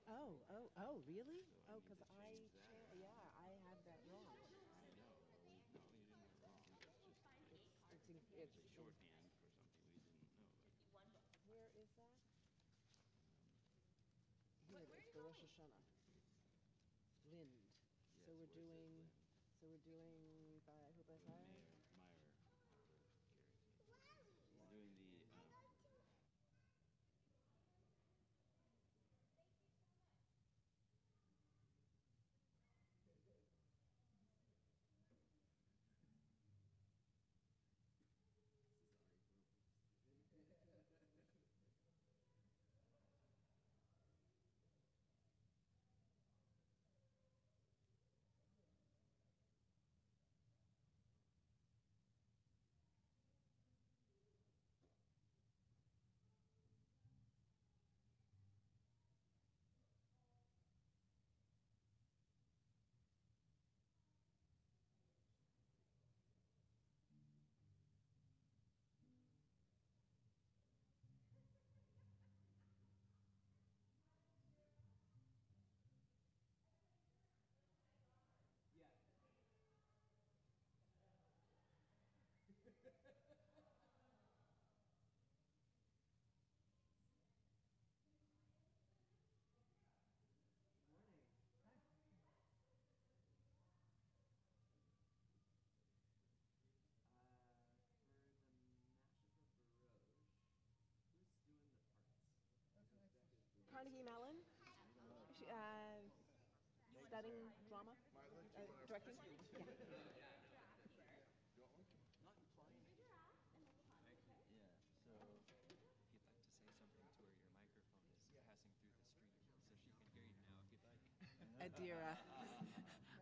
Oh, really? So I Oh, need because to change that yeah, around. I had that wrong. I know. Well, no, you didn't have it wrong. It's It's a shorthand for something we didn't know. But where is that? um, Here it is, the Rosh Hashanah. Lind. yes, So we're where it says doing. Lynn, So we're doing by who by the fire? mayor Meyer character. We're doing the. For the mashup of Rosh, who's doing the parts? Carnegie Mellon. I don't know. She, studying drama, directing. Yeah. Not implying that you Actually, yeah. So if you'd like to say something to her, your microphone is passing through the stream, so she can hear you now if you'd like. Adira,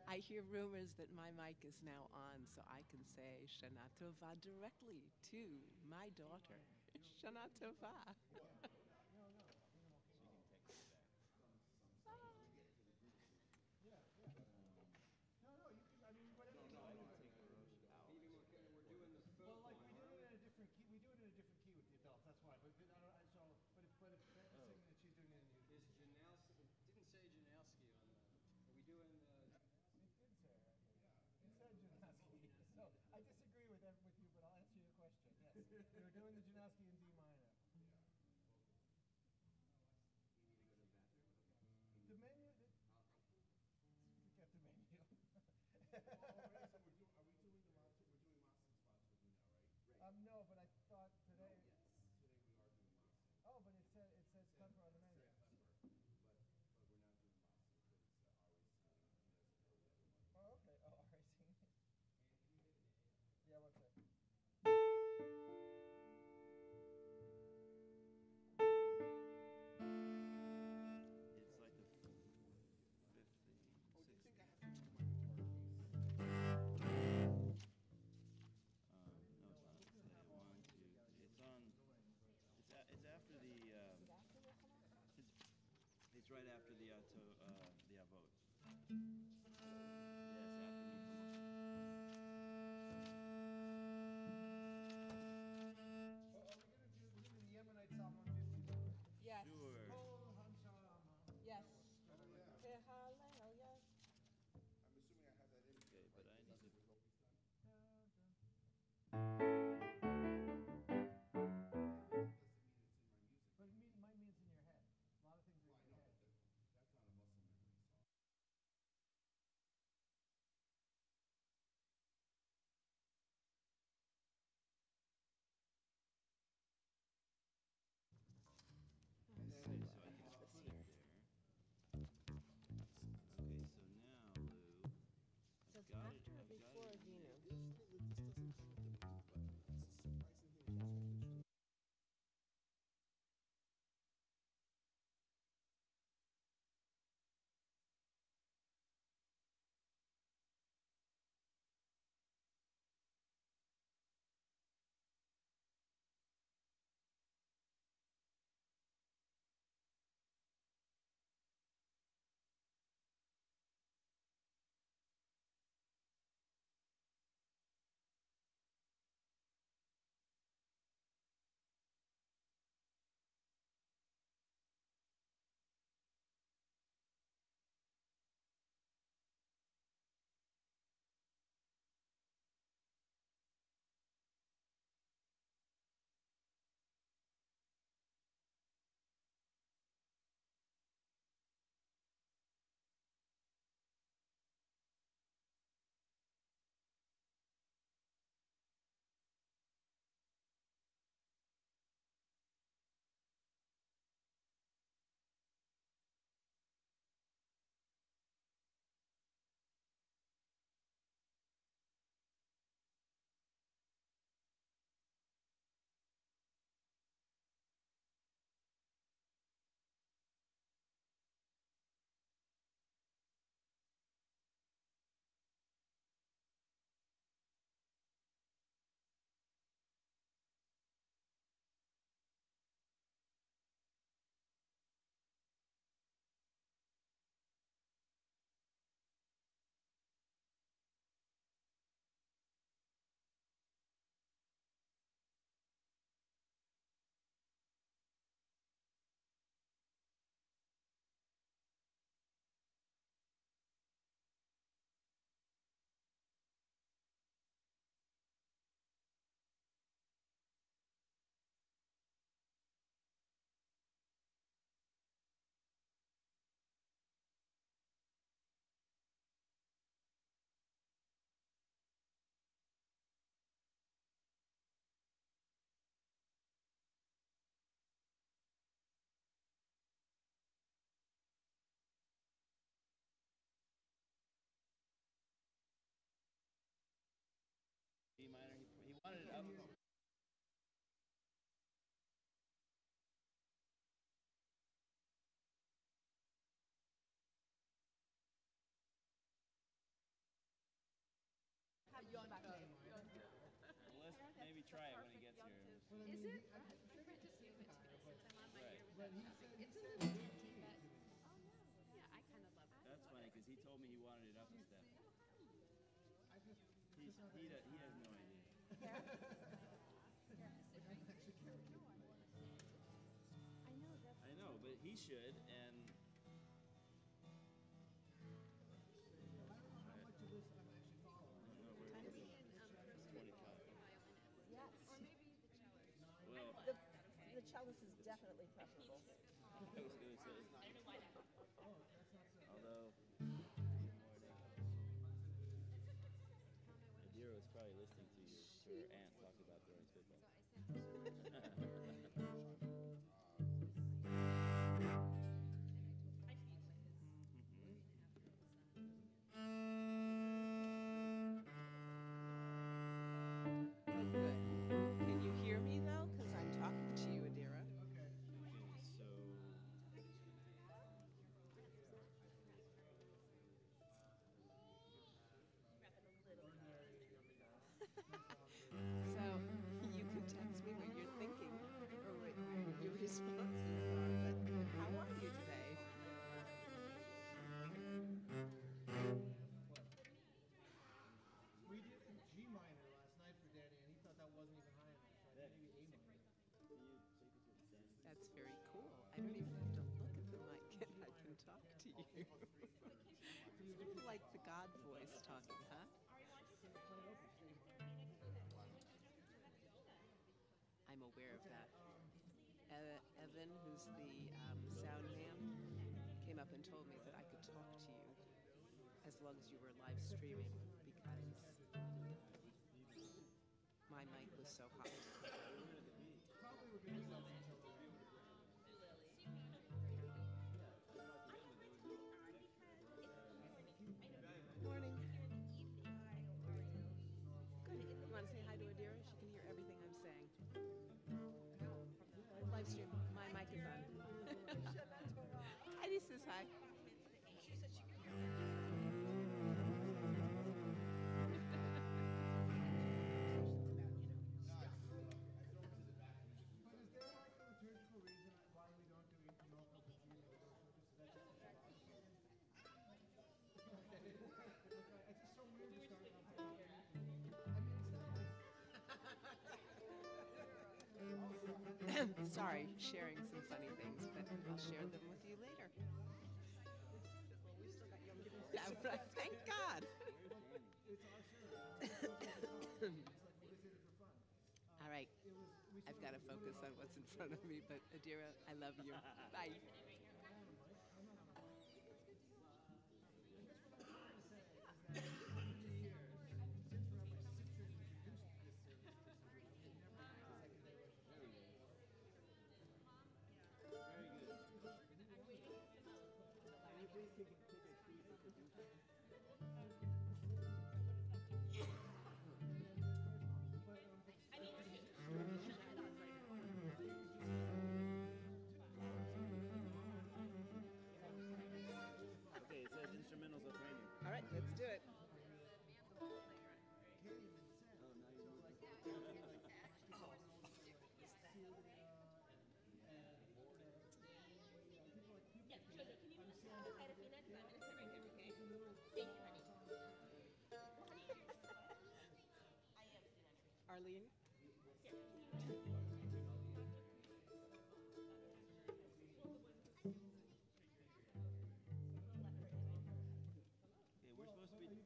I hear rumors that my mic is now on, so I can say Shana Tova directly to my daughter. Shana Tova. She can text you back. So I can take the Rosh out. maybe more careful. We're doing the Well, folk like one, we do aren't it we? in a different key. We do it in a different key with the adults. That's why. But I don't. So, but if Becca's Oh. singing it, she's doing it in you. Is Janowski? It didn't say Janowski on the. Are we doing It did say it. I think. It said Janowski. So I disagree with you, but I'll answer your question. Yes, we were doing the Janowski in D minor. You need to go to the bathroom? Okay. The menu. Forget the menu. Right. No, but I thought today. Yes. Oh, but it says Klepper on the menu. Oh, okay. Oh, all right. Singing. Yeah, one sec. It's like the fifth thing, sixth thing. No, it's not. It's one, two, three. It's on. It's after the. It's, it's right after the vote. Yes, after me come up. Oh, are we gonna do the Yemenite Psalm 150? Yes. Sure. Kol Hanshama. Yes. That one. Hallelujah. Okay, but I need to. Dun, dun. But it might mean it's in your head. A lot of things are in your head. try it when he gets here. And we'll see. Well, I Is mean, it? I could My friend just gave it to me since I'm on my Right. year but he shopping. said It's a it's little weird dainty, to but me. yeah, I kind of love it. That's funny because he told me he wanted it up a step. I just, He has no idea. like, I'm actually carrying it. I know that's. I know, but he should. And I don't know how much of this I'm actually following. I don't know where Is it he is. in first 25. grade violinist? Yes. Or maybe the cellist. Well, The cellist is definitely preferable. I was going to say. Oh, that's not so. Although, good morning. Adira was probably listening to her aunt talk about throwing spitballs. Good. Can you hear me though? Because I'm talking to you, Adira. Okay. Okay, so So you can text me what you're thinking or what your responses are. But how are you today? We did G minor last night for Danny, and he thought that wasn't even high enough. So I did maybe A minor. can you take it to the stand? That's very cool. I don't even have to look at the mic and I can talk to you. It's a little like the God voice talking, huh? I'm aware of that. Evan, who's the sound man, came up and told me that I could talk to you as long as you were live streaming because my mic was so hot. Probably we're gonna stop until Morning. Good. You want to say hi to Adira? She can hear everything I'm saying. Live stream. My mic is on. Heidi says hi. But is there like a liturgical reason why we don't do equinoctial between the Lord's Churches? Is that just a Shabbat or something? Okay. It's just so weird to start off with. I mean, it's not like. Sorry, sharing some funny things, but I'll share them with you later. Yeah, right. Thank God. It's our service. It's like we just did it for fun. All right. We I've got to focus on what's in front of me, but Adira, I love you. Bye. Okay, it says instrumentals of training. All right, let's do it. Arlene? Okay, we're supposed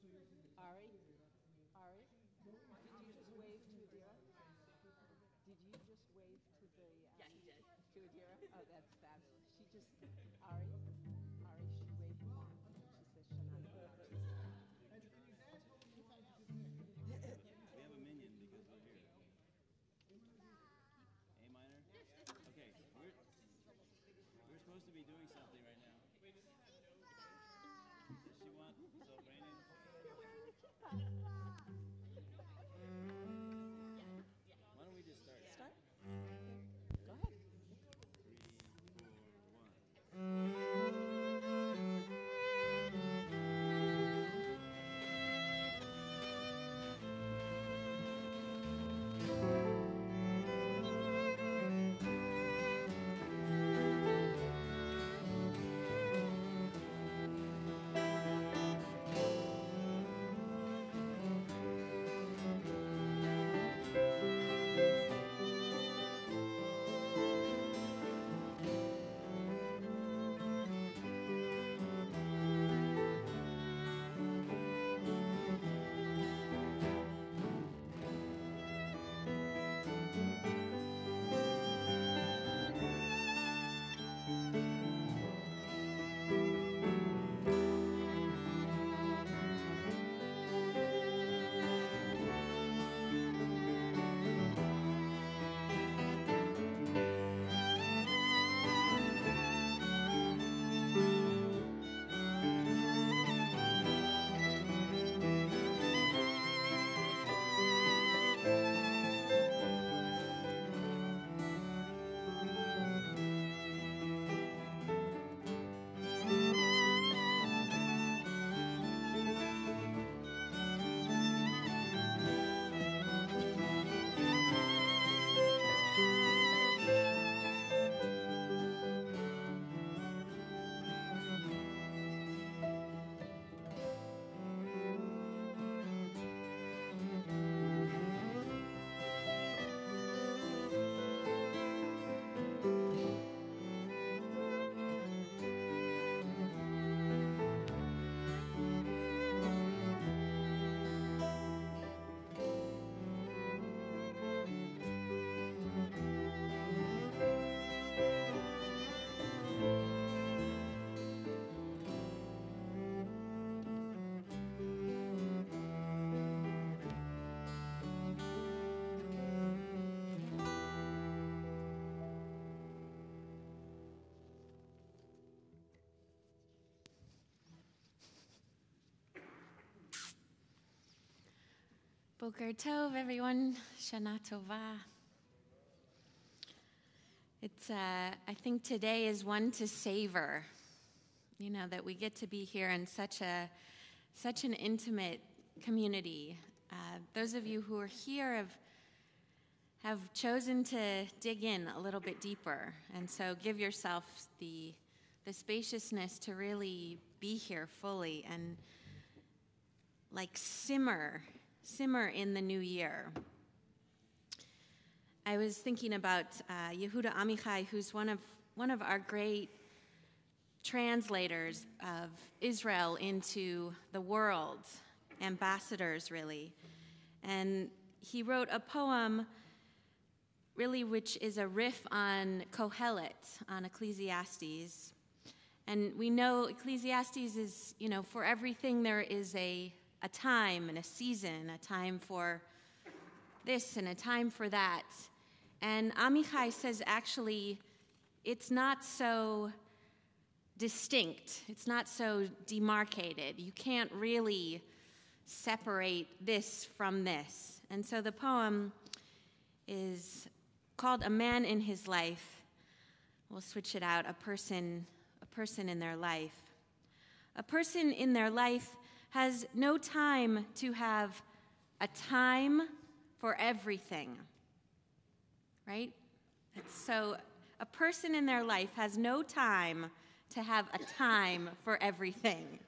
to be. Ari? Ari? Did you just wave to Adira? Did you just wave to the to Adira? Oh, that's fabulous. She just Ari, she waved back and she says Shana. We have a minion because we're here. A minor? Okay, we're supposed to be doing something right now. Does she want sopraning? Why don't we just start? Start? Okay. Go ahead. 3, 4, 1. Boker Tov, everyone. Shana Tova. It's, I think today is one to savor, you know, that we get to be here in such an intimate community. Those of you who are here have chosen to dig in a little bit deeper, and so give yourself the spaciousness to really be here fully and like simmer in the new year. I was thinking about Yehuda Amichai, who's one of our great translators of Israel into the world, ambassadors really. And he wrote a poem really which is a riff on Kohelet, on Ecclesiastes. And we know Ecclesiastes is, you know, for everything there is a time and a season, a time for this and a time for that. And Amichai says actually it's not so distinct, it's not so demarcated. You can't really separate this from this. And so the poem is called A Man in His Life. We'll switch it out, a person in their life. A person in their life has no time to have a time for everything, right? So a person in their life has no time to have a time for everything.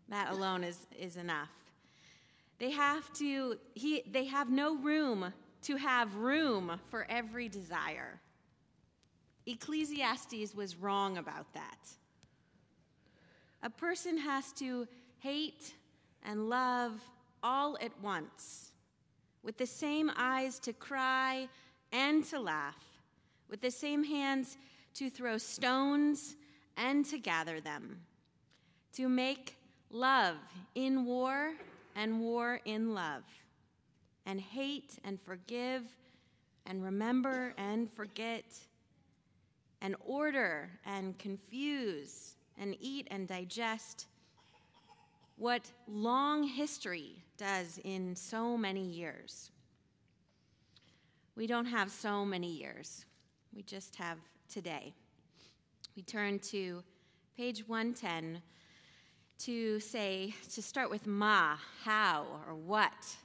That alone is enough. They have no room to have room for every desire. Ecclesiastes was wrong about that. A person has to hate and love all at once, with the same eyes to cry and to laugh, with the same hands to throw stones and to gather them, to make love in war and war in love, and hate and forgive and remember and forget, and order and confuse and eat and digest what long history does in so many years. We don't have so many years. We just have today. We turn to page 110 to start with ma, how or what,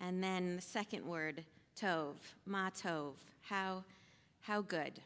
and then the second word, tov, ma tov, how good.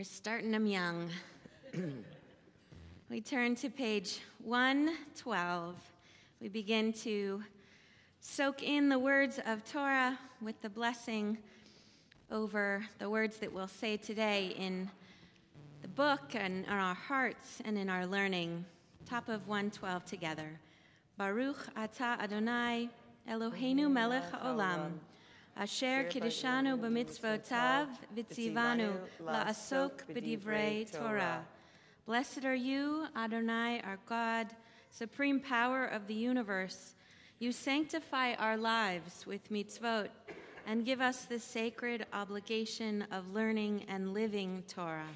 We're starting them young. We turn to page 112. We begin to soak in the words of Torah with the blessing over the words that we'll say today in the book and in our hearts and in our learning. Top of 112 together. Baruch atah Adonai Eloheinu melech haolam, asher kiddushanu b'mitzvotav v'tzivanu la'asok b'divrei Torah. Blessed are you, Adonai, our God, supreme power of the universe. You sanctify our lives with mitzvot and give us the sacred obligation of learning and living Torah.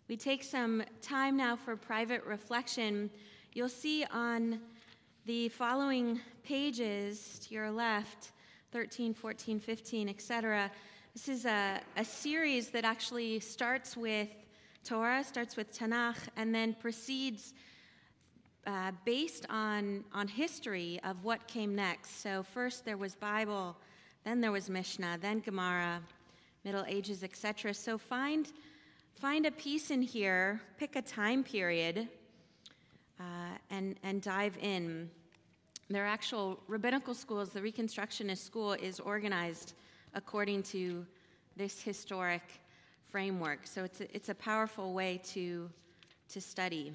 We take some time now for private reflection. You'll see on the following pages to your left, 13, 14, 15, etc. This is a series that actually starts with Torah, starts with Tanakh, and then proceeds based on history of what came next. So first there was Bible, then there was Mishnah, then Gemara, Middle Ages, etc. So find a piece in here, pick a time period, and dive in. There are actual rabbinical schools. The Reconstructionist school is organized according to this historic framework. So it's a powerful way to study.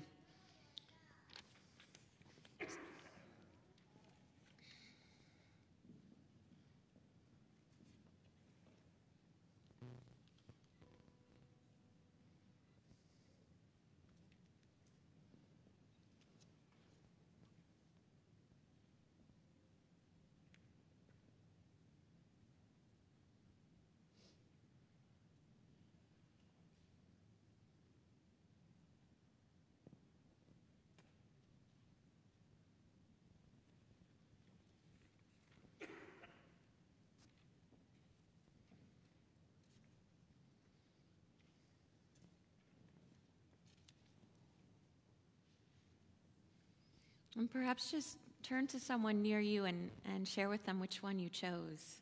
And perhaps just turn to someone near you and share with them which one you chose.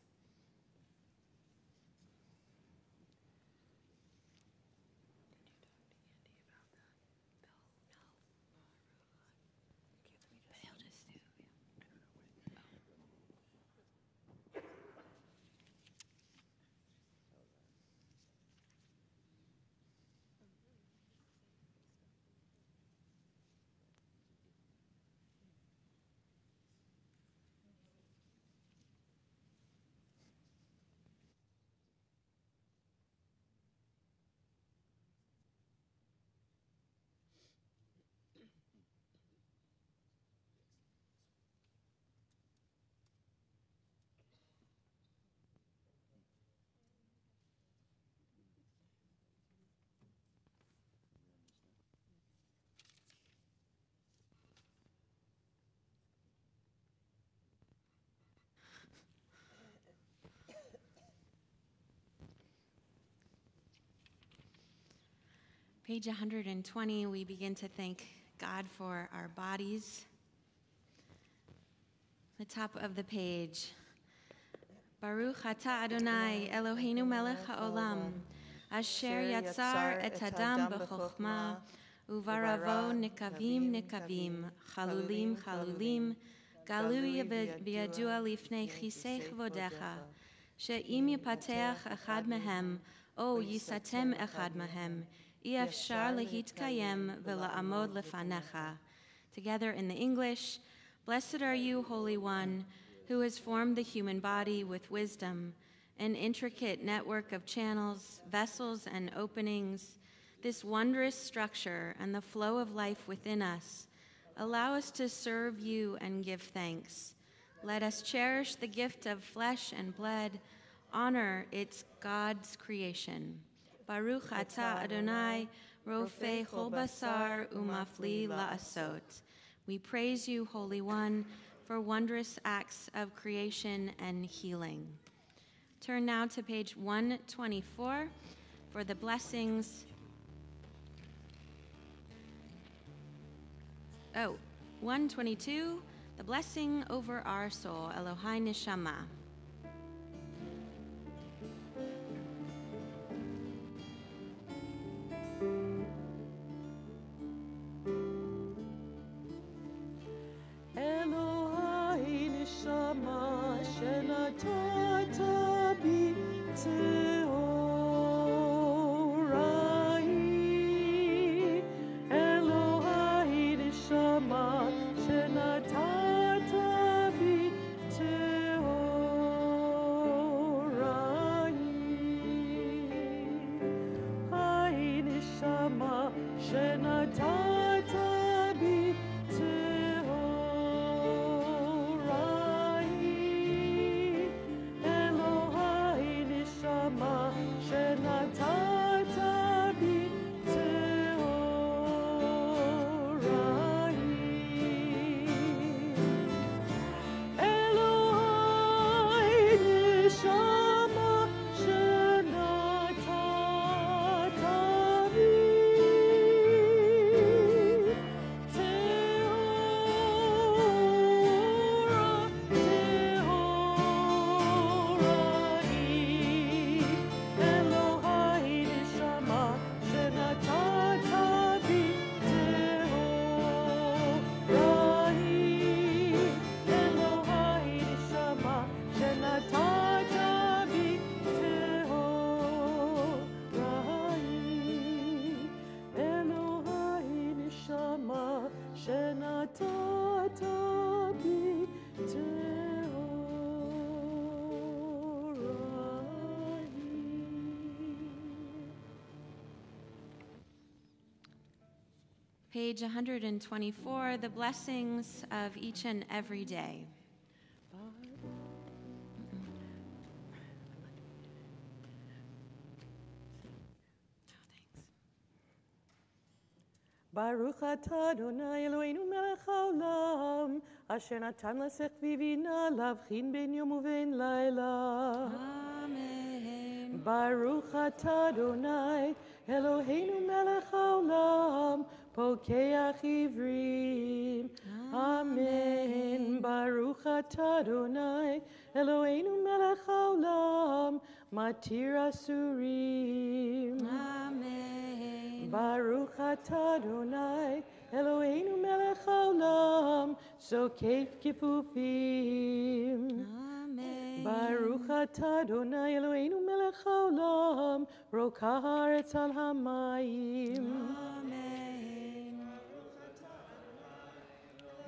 Page 120, we begin to thank God for our bodies. The top of the page. Baruch atah Adonai Eloheinu melech haolam, asher yatzar et hadam b'chokhmah, uvaravo nikavim nikavim, chalulim chalulim, galui v'yadua lifnei chisei chvodecha, she'im yipateach echad mehem, o yisatem echad mehem, Efshar lehitkayem v'la'amod lefanecha. Together in the English, blessed are you, Holy One, who has formed the human body with wisdom, an intricate network of channels, vessels, and openings, this wondrous structure and the flow of life within us. Allow us to serve you and give thanks. Let us cherish the gift of flesh and blood, honor its God's creation. Baruch atah Adonai, Rofei chol basar umafli la'asot. We praise you, Holy One, for wondrous acts of creation and healing. Turn now to page 124 for the blessings. 122, the blessing over our soul, Elohai Neshama. Elohai neshama shenatata bi teorai. Elohai neshama shenatata bi teorai. Hai neshama shenatata bi teorai. Elohai neshama shenatata bi teorai. Elohai neshama shenatata bi Page 124, the blessings of each and every day. Baruch atah Adonai Eloheinu melech haolam, asher natan lasech vivina lavchin ben yom uven laila. Amen. Baruch atah Adonai Eloheinu melech haolam, pokeach ivrim. Amen. Baruch atah Adonai Eloheinu melech haolam, matir asurim. Amen. Baruch atah Adonai Eloheinu melech haolam, sokef kifufim. Amen. Baruch atah Adonai Eloheinu melech haolam, rokah haaretz al hamayim. Amen.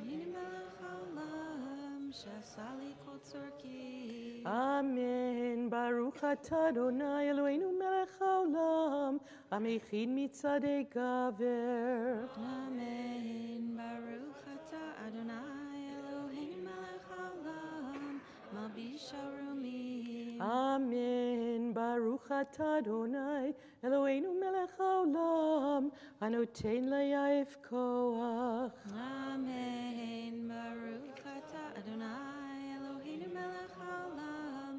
Yini melech haolam, shasali kol tzorki. Amen. Baruch atah Adonai Eloheinu melech haolam, amechin mitzadei gaver. Amen. Baruch atah Adonai Eloheinu melech haolam, malbish harumim. Amen. Baruch atah Adonai Eloheinu melech haolam, anoten layayif koach. Amen. Baruch atah Adonai Eloheinu melech haolam,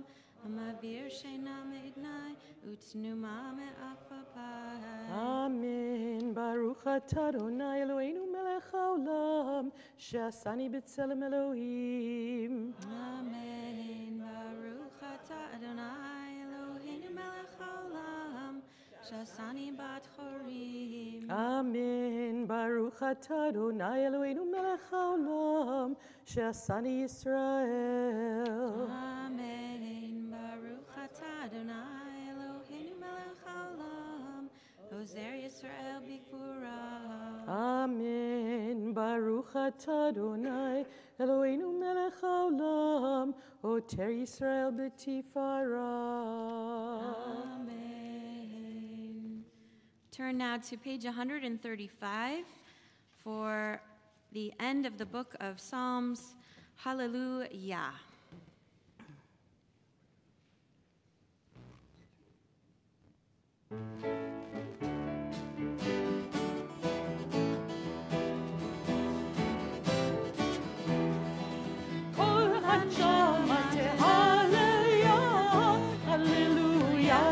amavir sheina meidnai utnuma me'apapai. Amen. Baruch atah Adonai Eloheinu melech haolam, she'asani b'tselem Elohim. Amen. Baruch atah Adonai Eloheinu melech haolam, shasani bat chorim. Amen. Baruch atah Adonai Eloheinu melech haolam, she'asani Yisrael. Amen. Baruch atah Adonai Eloheinu melech haolam, ozer Yisrael b'gvura. Amen. Baruch atah Adonai Eloheinu melech haolam, oter Yisrael b'tifara. Amen. Turn now to page 135 for the end of the book of Psalms. Hallelujah. Kol hanshama tehallel, hallelujah,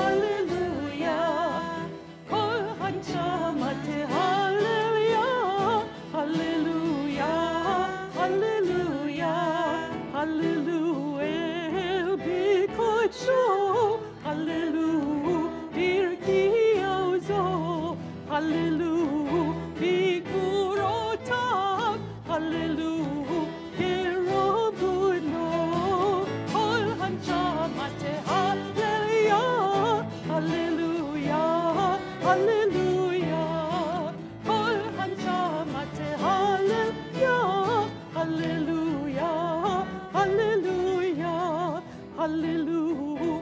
hallelujah. Kol hanshama tehallel, hallelujah, hallelujah, hallelujah. Bikodsho, hallelujah. mate, hallelujah, hallelujah, hallelujah, hallelujah.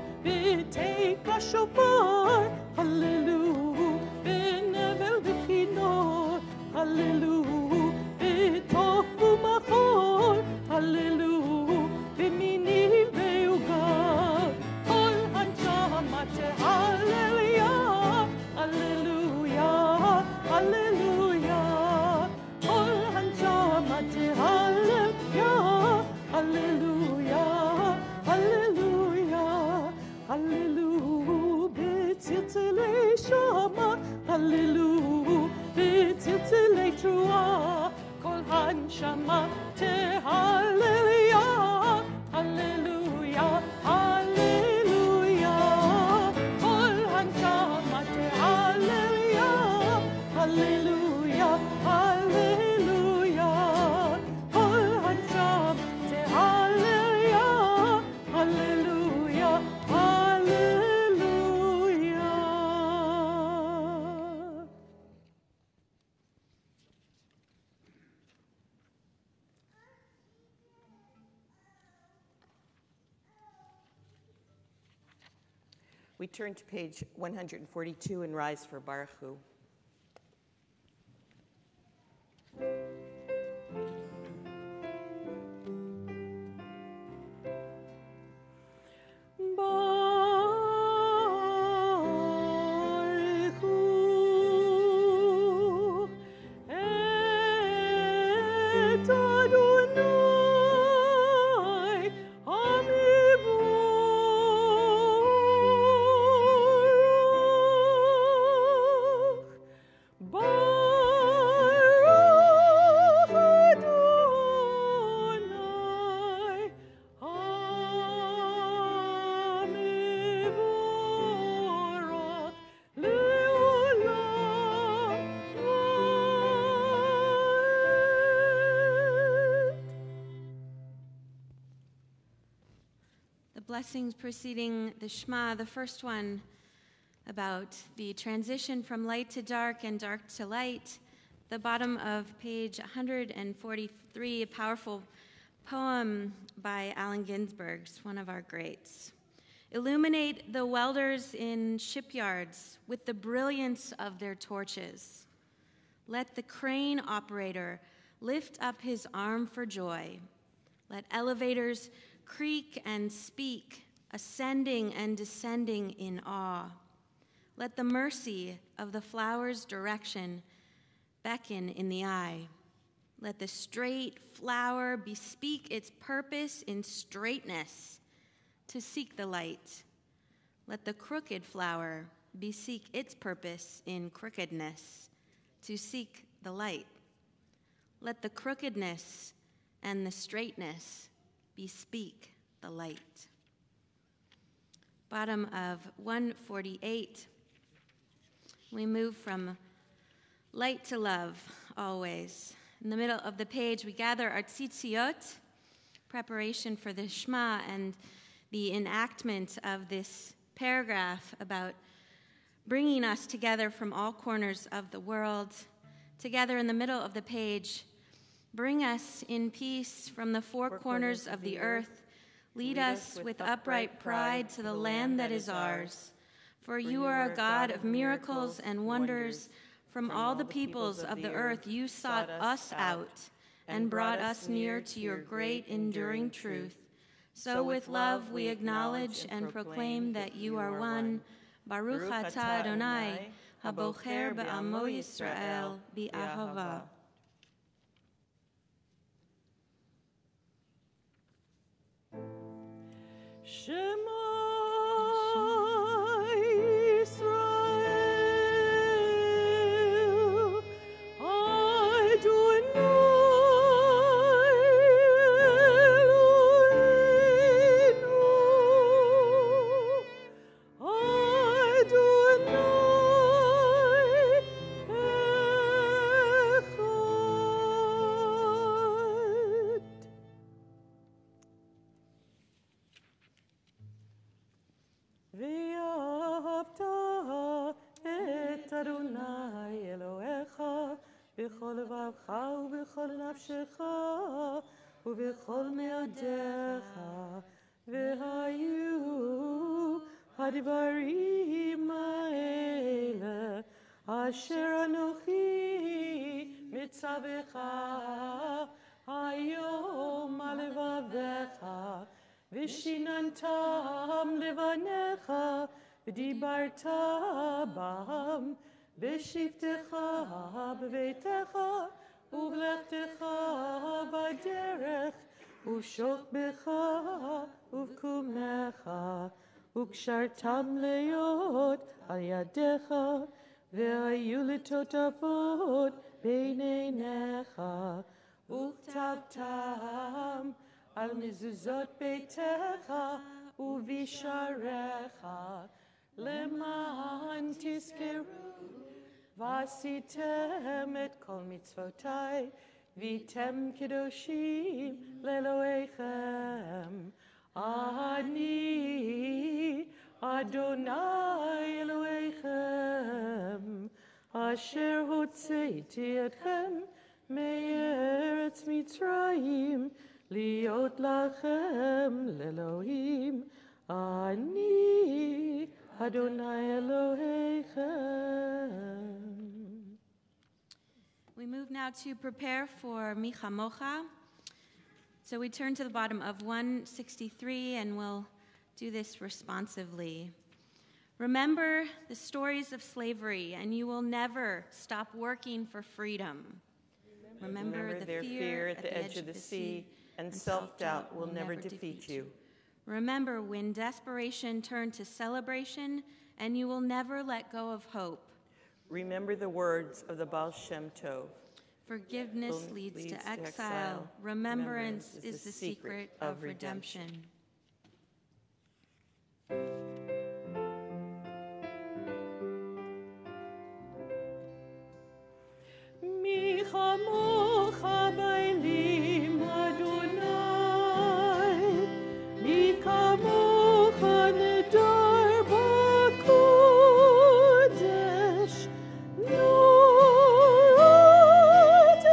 Take a shofar, hallelujah, benevel v'kinor, hallelujah, betofu machor, hallelujah, b'miniv ve'ugav, kol hanchamate, hallelujah, hallelujah, hallelujah, kol hanchamate, hallelujah, hallelujah, hallelujah, hallelujah, b'tziltzilei shama, hallelujah, b'tziltzilei trua, kol hanshama te hallelujah, hallelujah, hallelujah, kol hanshama te hallelujah, hallelujah, hallelujah, kol hanshama te hallelujah, hallelujah, hallelujah. We turn to page 142 and rise for Baruch Hu. Baruch Hu, et Adonai Hamivorach. Baruch Adonai Hamivorach leolam vaed. The blessings preceding the Shema, the first one about the transition from light to dark and dark to light. The bottom of page 143, a powerful poem by Allen Ginsberg, one of our greats. Illuminate the welders in shipyards with the brilliance of their torches. Let the crane operator lift up his arm for joy. Let elevators creak and speak, ascending and descending in awe. Let the mercy of the flower's direction beckon in the eye. Let the straight flower bespeak its purpose in straightness, to seek the light. Let the crooked flower beseek its purpose in crookedness, to seek the light. Let the crookedness and the straightness bespeak the light. Bottom of 148. We move from light to love, always. In the middle of the page, we gather our tzitziot, preparation for the Shema and the enactment of this paragraph about bringing us together from all corners of the world. Together in the middle of the page, bring us in peace from the four corners of the earth. Lead us with upright pride to the land that is ours. For you are a God of miracles and wonders. From all the peoples of the earth you sought us out and brought us near to your great enduring truth. So with love we acknowledge and proclaim that you are one. Baruch atah Adonai, habocher be'amo Yisrael bi'ahava. Shema לבבך ובכל נפשך ובכל מאודיך, והיו הדברים האלה אשר אנוכי מצווך היום על לבביך, ושיננתם לבניך, ודיברת בם בשבתך בביתך, ובלכתך בדרך, ובשוכבך ובקומך, וקשרתם להיות על ידיך, והיו לטוטפות בין עיניך, וכתבתם על מזוזות ביתך ובשעריך, למען תזכרו ועשיתם את כל מצוותיי, והייתם קדושים לאלוהיכם. אני אדוני אלוהיכם, אשר הוצאתי אתכם מארץ מצרים, להיות לכם לאלוהים. אני אדוני אלוהיכם. We move now to prepare for Micha Mocha. So we turn to the bottom of 163 and we'll do this responsively. Remember the stories of slavery and you will never stop working for freedom. Remember their fear at the edge of the sea, and self-doubt will never defeat you. Remember when desperation turned to celebration and you will never let go of hope. Remember the words of the Baal Shem Tov. Forgiveness leads to exile. Remembrance is the secret of redemption. Micha mocha bailim Adonai, Micha mocha nedar b'kodesh, Norot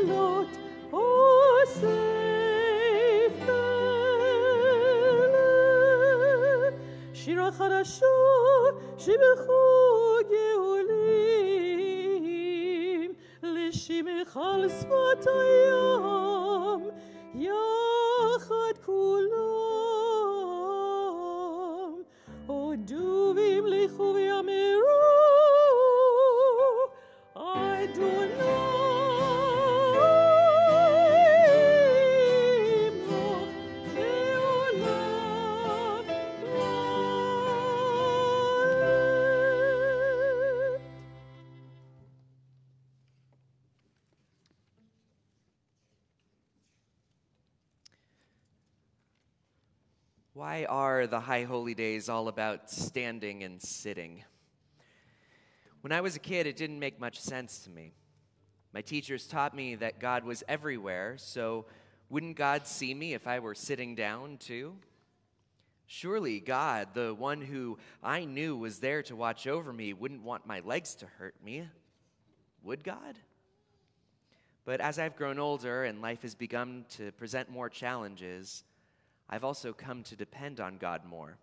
elot osef melech, Shira chadasho shebechu geulim, L'shimchal sfat hayam yachad kulam, Oduvim lechu v'yameru Adonai imloch le'olam la'ed. Why are the High Holy Days all about standing and sitting? When I was a kid, it didn't make much sense to me. My teachers taught me that God was everywhere, so wouldn't God see me if I were sitting down too? Surely God, the one who I knew was there to watch over me, wouldn't want my legs to hurt me. Would God? But as I've grown older and life has begun to present more challenges, I've also come to depend on God more.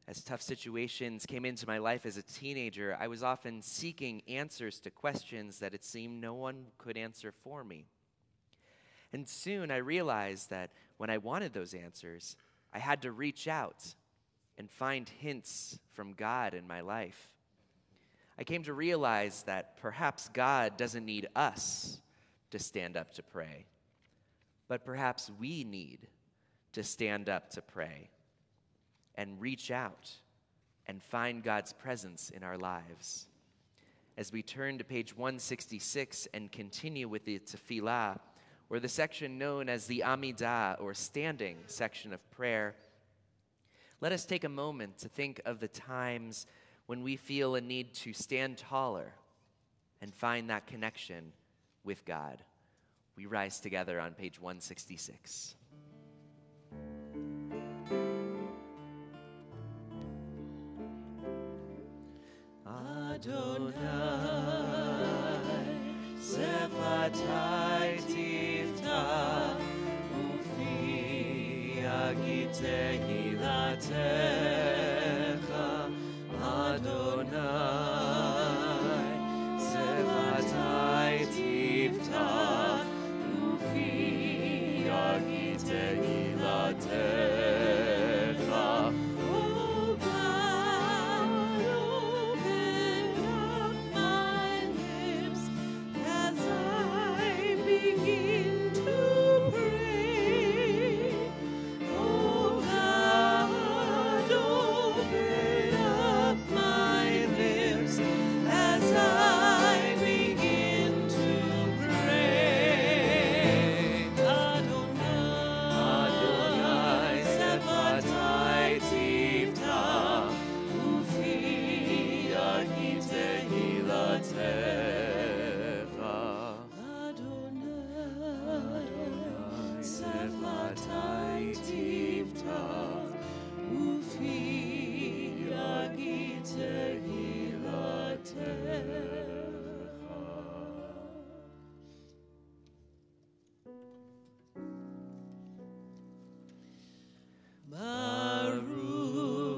As tough situations came into my life as a teenager, I was often seeking answers to questions that it seemed no one could answer for me. And soon I realized that when I wanted those answers, I had to reach out and find hints from God in my life. I came to realize that perhaps God doesn't need us to stand up to pray, but perhaps we need to stand up to pray and reach out and find God's presence in our lives. As we turn to page 166 and continue with the tefillah, or the section known as the Amidah, or standing section of prayer, let us take a moment to think of the times when we feel a need to stand taller and find that connection with God. We rise together on page 166. Adonai שפתי תפתח ופי יגיד תהילתך אדוני שפתי תפתח ופי יגיד תהילתך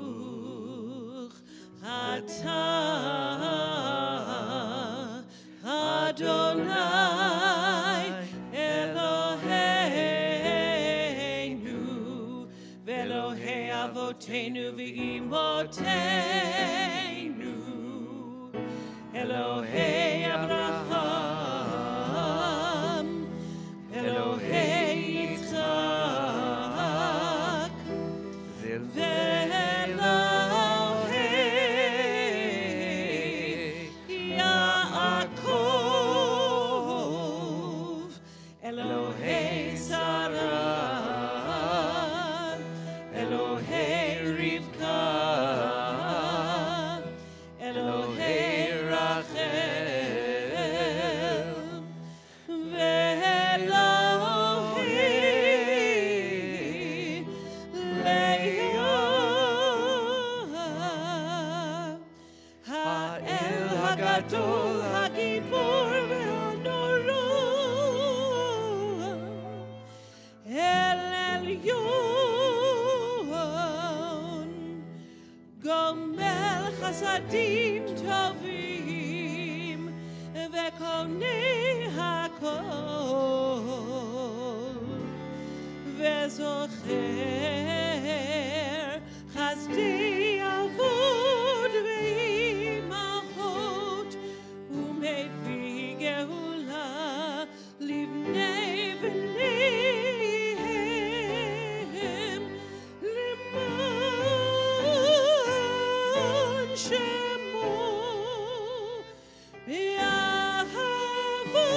Baruch atah Adonai Eloheinu ve'Elohei avotenu ve'imotenu Elohei Abraham Elohei Yitzchak Ve'Elohei Yaakov Elohei Sarah Elohei Rivka Elohei Rachel Ve'Elohei Leah Ha'el Hagadol Hagibor Ve'Honorah El Elyon Gomel Chasadim Tovim Ve'Konei HaKol Ve'Zocher Chasdei Avod Ve'imachot U'mevii Geula Livnei V'neihem L'man Shemo Yahavo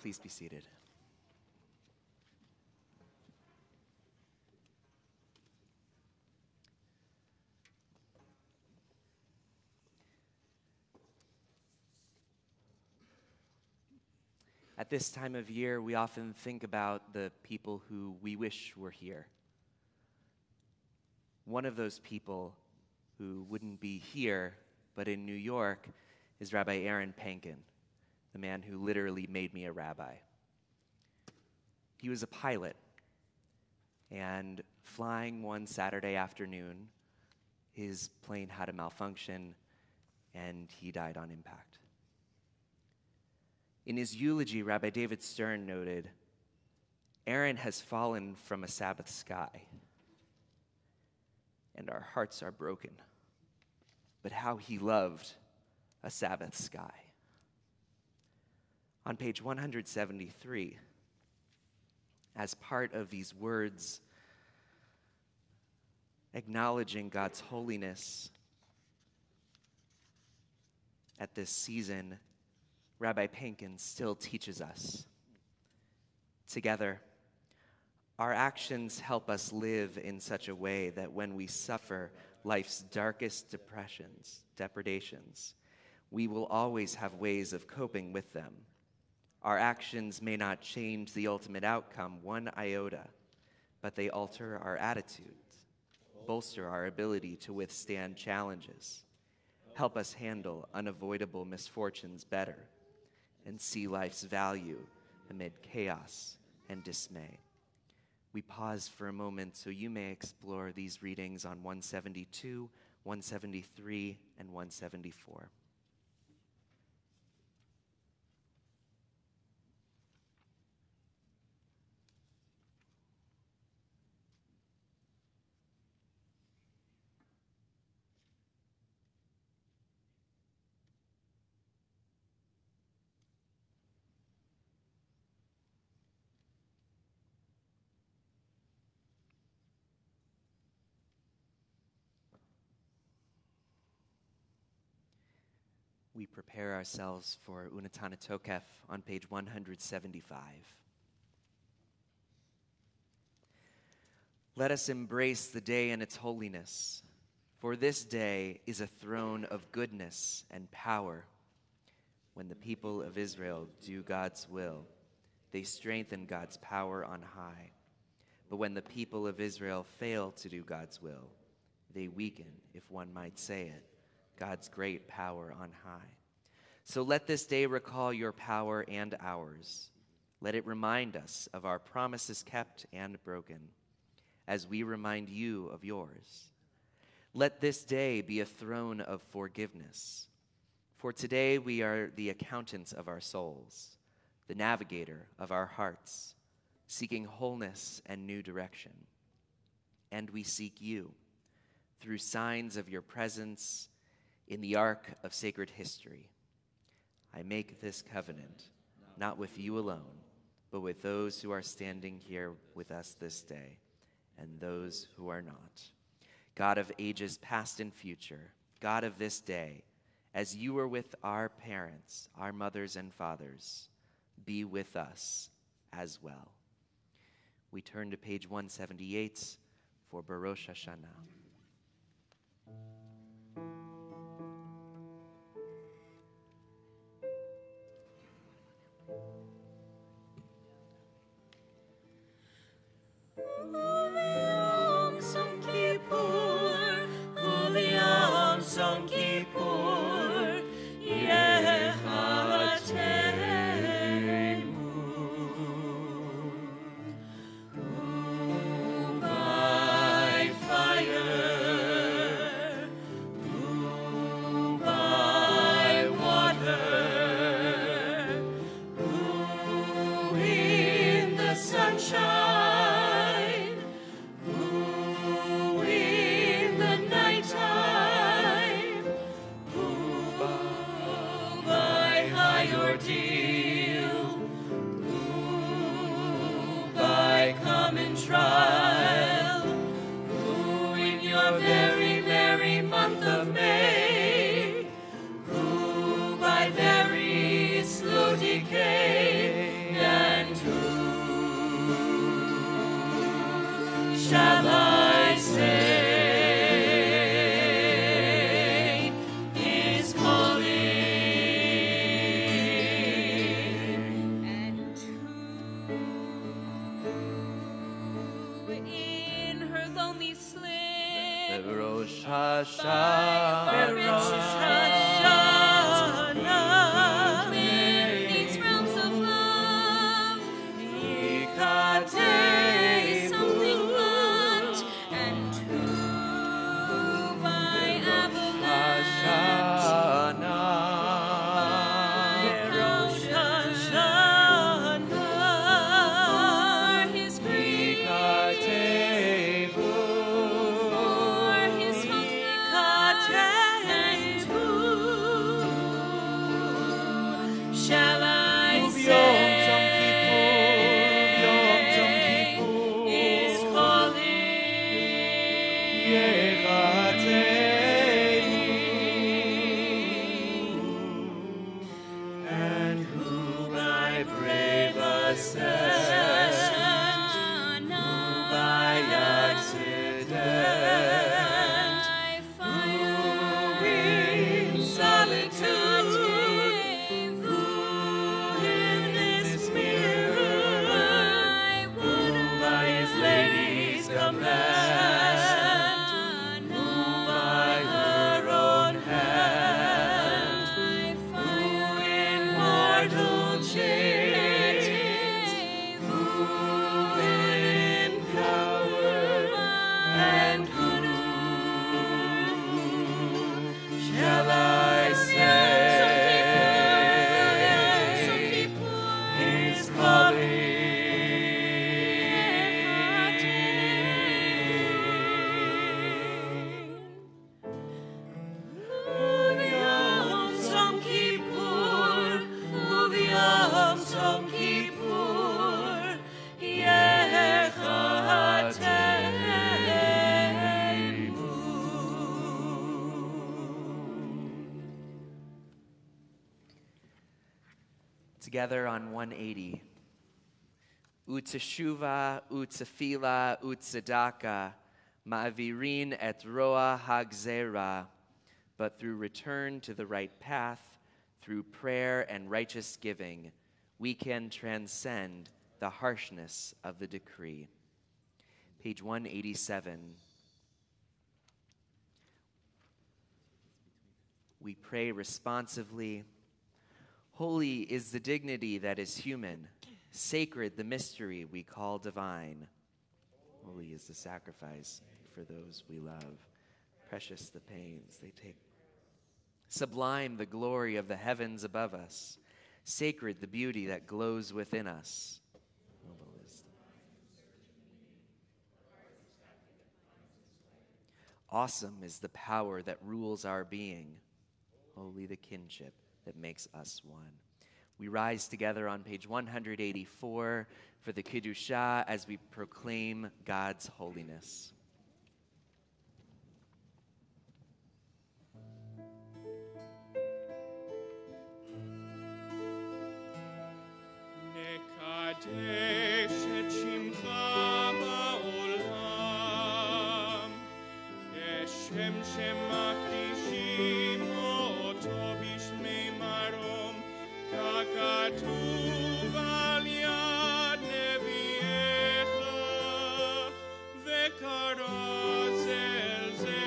Please be seated. At this time of year, we often think about the people who we wish were here. One of those people who wouldn't be here, but in New York, is Rabbi Aaron Pankin, the man who literally made me a rabbi. He was a pilot, and flying one Saturday afternoon, his plane had a malfunction, and he died on impact. In his eulogy, Rabbi David Stern noted, "Aaron has fallen from a Sabbath sky, and our hearts are broken. But how he loved a Sabbath sky." On page 173, as part of these words acknowledging God's holiness at this season, Rabbi Pankin still teaches us. Together, our actions help us live in such a way that when we suffer life's darkest depredations, we will always have ways of coping with them. Our actions may not change the ultimate outcome one iota, but they alter our attitudes, bolster our ability to withstand challenges, help us handle unavoidable misfortunes better, and see life's value amid chaos and dismay. We pause for a moment so you may explore these readings on 172, 173, and 174. We prepare ourselves for Unatana Tokef on page 175. Let us embrace the day and its holiness, for this day is a throne of goodness and power. When the people of Israel do God's will, they strengthen God's power on high. But when the people of Israel fail to do God's will, they weaken, if one might say it, God's great power on high. So let this day recall your power and ours. Let it remind us of our promises kept and broken, as we remind you of yours. Let this day be a throne of forgiveness. For today we are the accountants of our souls, the navigator of our hearts, seeking wholeness and new direction. And we seek you through signs of your presence in the arc of sacred history. I make this covenant, not with you alone, but with those who are standing here with us this day, and those who are not. God of ages past and future, God of this day, as you were with our parents, our mothers and fathers, be with us as well. We turn to page 178 for Rosh Hashanah. Fire shall I say? Is calling. And who in her lonely slip The Rosh by Hashanah. Rosh Hashanah, these realms of love, Hikateh, something blunt, and who by avalanche, Rosh Hashanah, for his grief, for his hunger, and who shall I say is calling? And who by brave ascent, by accident, who in solitude, who in this mirror, who by his lady's command, who by her own hand, who in mortal chains, who in power, and who shall I say is Together on 180. Utseshuva, utsefila, utsedaka, ma'avirin et roa hagzera. But through return to the right path, through prayer and righteous giving, we can transcend the harshness of the decree. Page 187. We pray responsively. Holy is the dignity that is human, sacred the mystery we call divine. Holy is the sacrifice for those we love, precious the pains they take. Sublime the glory of the heavens above us, sacred the beauty that glows within us. Noble is awesome is the power that rules our being, holy the kinship that makes us one. We rise together on page 184 for the Kiddushah as we proclaim God's holiness. Nekadesh et shimcha ba'olam, Keshem shemakdishim oto bishmei marom, kakatuv al yad neviecha, vekaroz el ze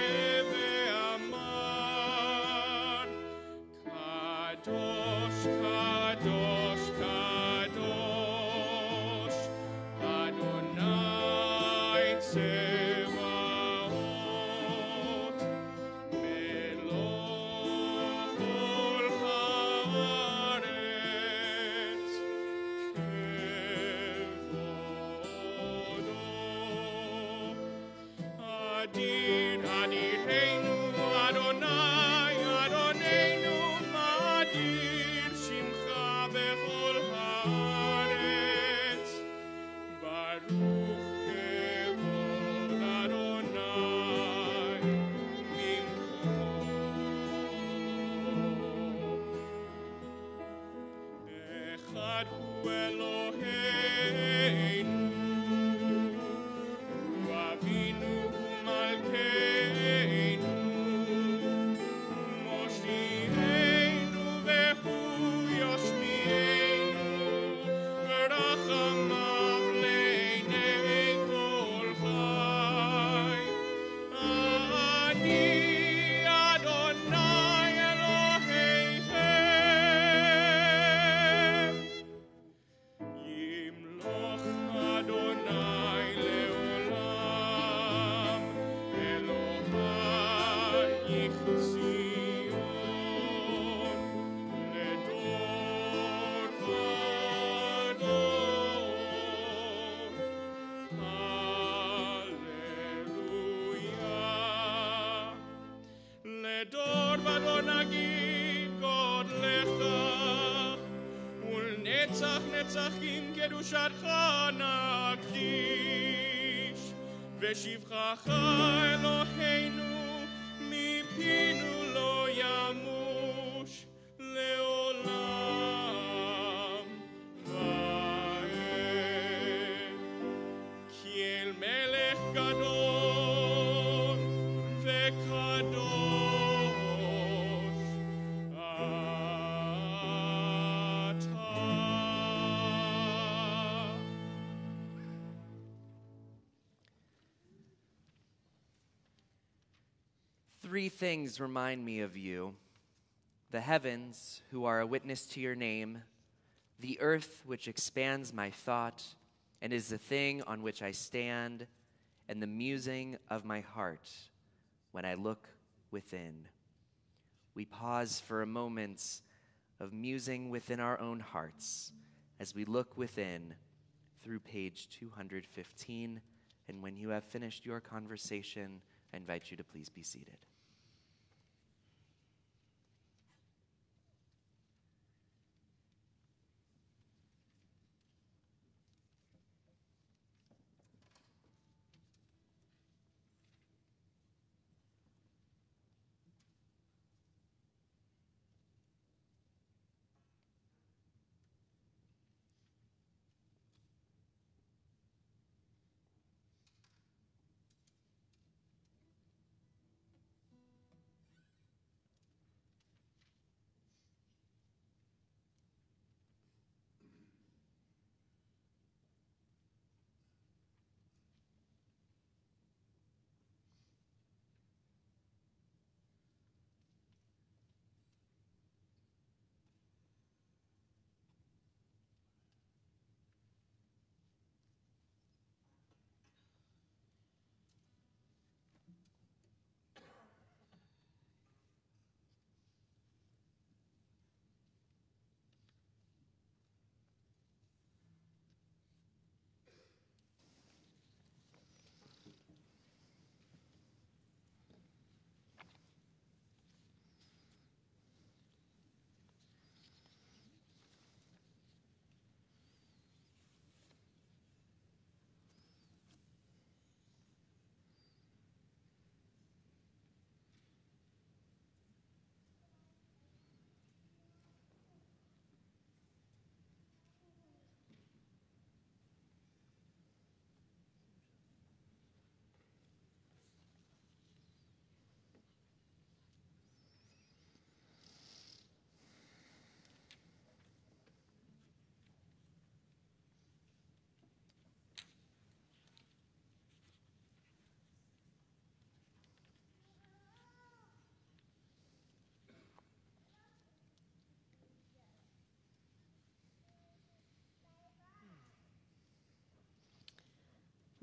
ve'amar, Kadosh, Kadosh, Kadosh, Adonai Tsevaot, Melech kol haaretz, kevodo. Adir, Adirenu, Adonai, Adoneinu, Adir Shimcha bechol haaretz, Baruch kevod Adonai mimkomo. Echad hu Eloheinu, hu לנצחים קדושתך נקדיש, ושבחך אלוהינו מפינו לא ימוש לעולם ועד. כי אל מלך גדול וקדוש Three things remind me of you: the heavens, who are a witness to your name, the earth, which expands my thought and is the thing on which I stand, and the musing of my heart when I look within. We pause for a moment of musing within our own hearts as we look within through page 215. And when you have finished your conversation, I invite you to please be seated.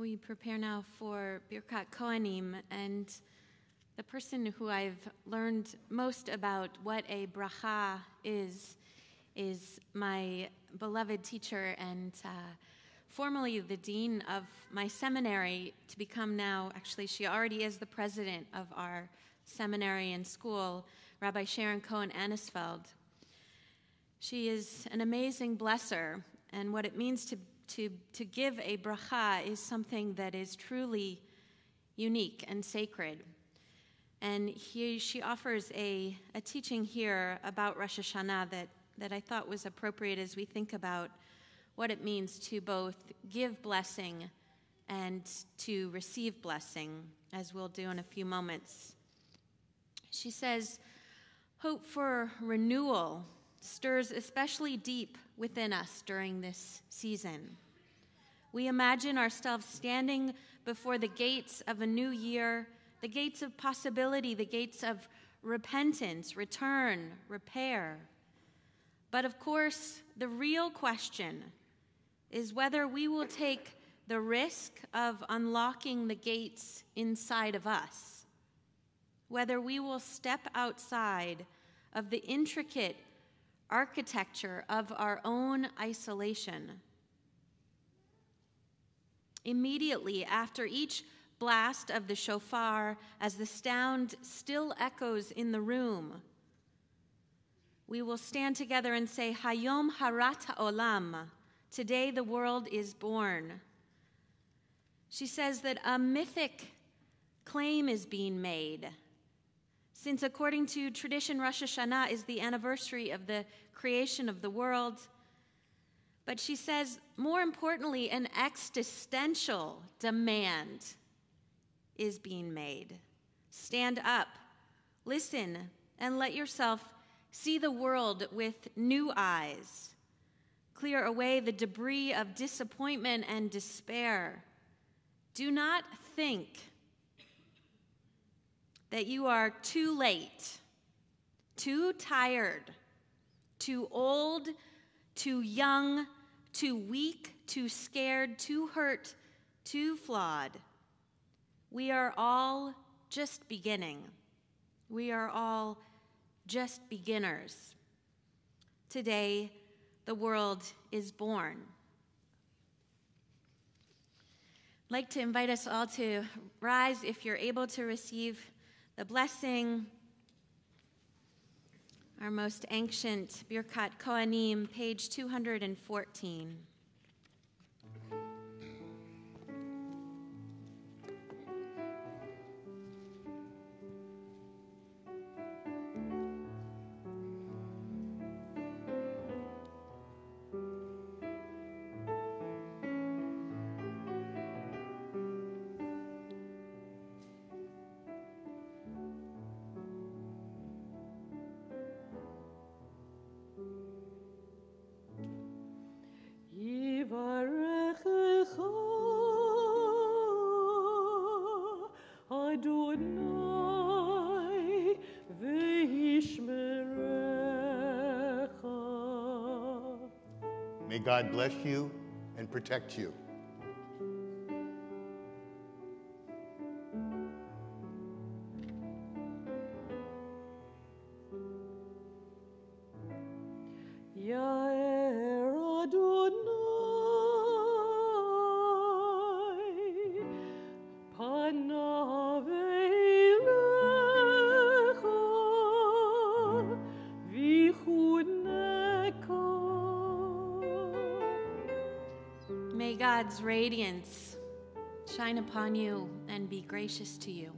We prepare now for Birkat Kohanim, and the person who I've learned most about what a bracha is my beloved teacher and formerly the dean of my seminary, to become now, actually she already is the president of our seminary and school, Rabbi Sharon Cohen Anisfeld. She is an amazing blesser, and what it means to give a bracha is something that is truly unique and sacred. And she offers a teaching here about Rosh Hashanah that I thought was appropriate as we think about what it means to both give blessing and to receive blessing, as we'll do in a few moments. She says, hope for renewal stirs especially deep within us during this season. We imagine ourselves standing before the gates of a new year, the gates of possibility, the gates of repentance, return, repair. But of course, the real question is whether we will take the risk of unlocking the gates inside of us, whether we will step outside of the intricate architecture of our own isolation. Immediately after each blast of the shofar, as the sound still echoes in the room, we will stand together and say, Hayom Harat Ha'olam, Today the world is born. She says that a mythic claim is being made, since according to tradition, Rosh Hashanah is the anniversary of the creation of the world. But she says, more importantly, an existential demand is being made. Stand up, listen, and let yourself see the world with new eyes. Clear away the debris of disappointment and despair. Do not think that you are too late, too tired, too old, too young, too weak, too scared, too hurt, too flawed. We are all just beginning. We are all just beginners. Today, the world is born. I'd like to invite us all to rise if you're able to receive the blessing. Our most ancient Birkat Kohanim, page 214. May God bless you and protect you. May God's radiance shine upon you and be gracious to you.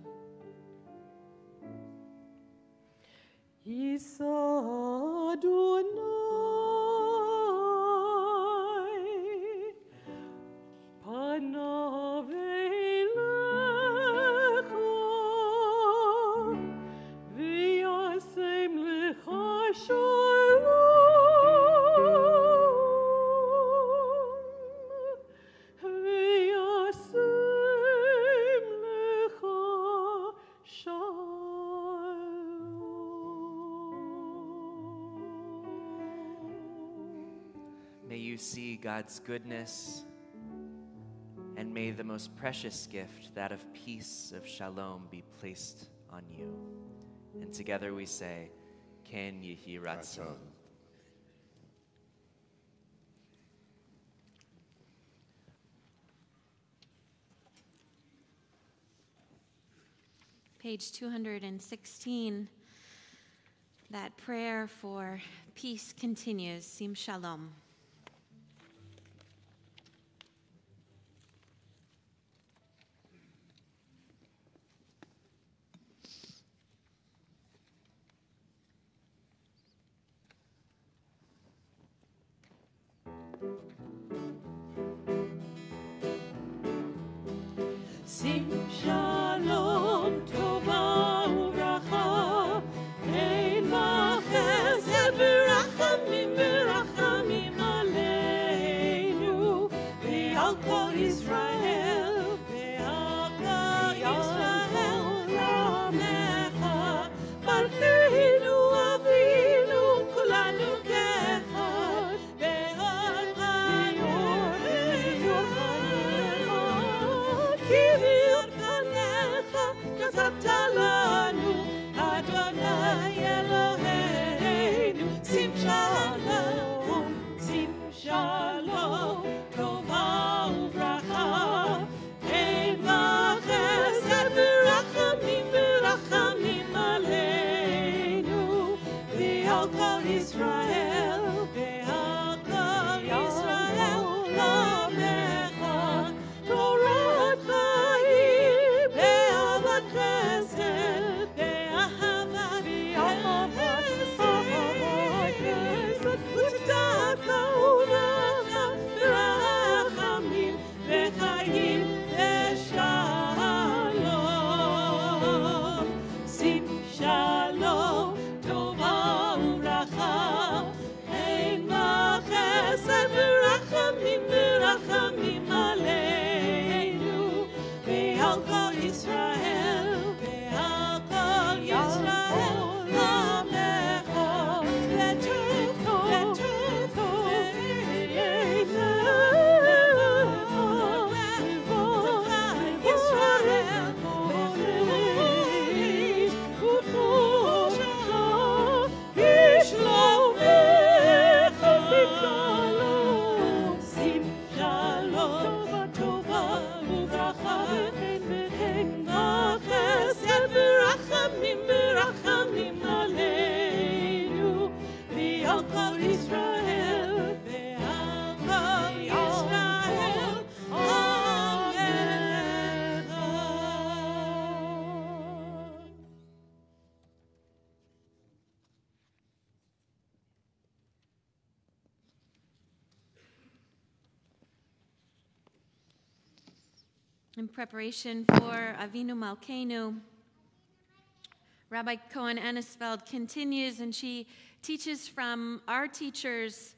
May you see God's goodness, and may the most precious gift, that of peace, of shalom, be placed on you. And together we say, Ken Yehi Ratzon. Page 216, that prayer for peace continues, Sim Shalom. Sim Shalom, Tova Uvracha, Ein Machesed v'rachamim v'rachamim aleinu, v'al kol Yisrael, v'al kol Yisrael ramecha, barcheinu avinu kulanu kechad, ve'al chayor ki v'yorkanecha ישראל, ועל כל ישראל המלך, וטובו ואילך, ישראל בולט, ובראשו ישלומך, שמחה לו, טובה וברכה, וחן וחסד ברחמים עלינו, ועל כל ישראל, ועל כל ישראל המלך. In preparation for Avinu Malkeinu, Rabbi Cohen Ennisfeld continues, and she teaches from our teachers'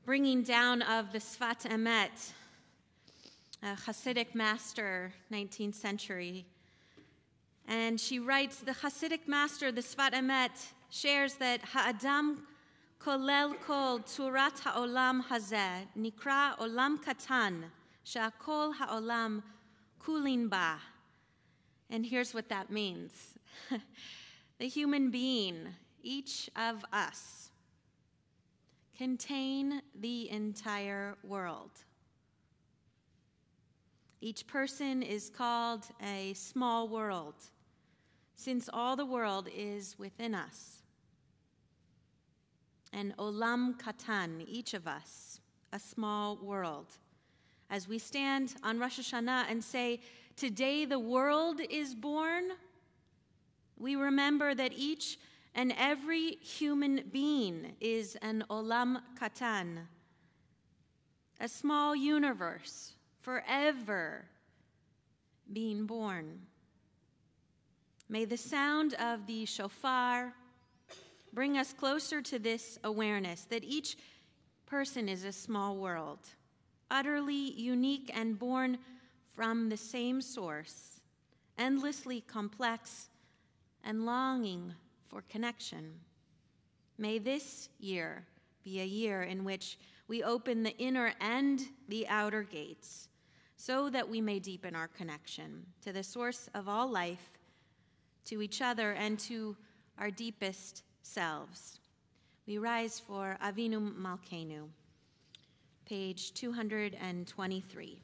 bringing down of the Sfat Emet, a Hasidic master, 19th century. And she writes, the Hasidic master, the Sfat Emet, shares that Ha'adam kolel kol tzurat ha'olam hazeh nikra olam katan, Sha'kol ha'olam kulin ba. And here's what that means. The human being, each of us, contain the entire world. Each person is called a small world, since all the world is within us. And olam katan, each of us, a small world. As we stand on Rosh Hashanah and say, today the world is born, we remember that each and every human being is an olam katan, a small universe forever being born. May the sound of the shofar bring us closer to this awareness that each person is a small world, utterly unique and born from the same source, endlessly complex and longing for connection. May this year be a year in which we open the inner and the outer gates so that we may deepen our connection to the source of all life, to each other, and to our deepest selves. We rise for Avinu Malkeinu, page 223.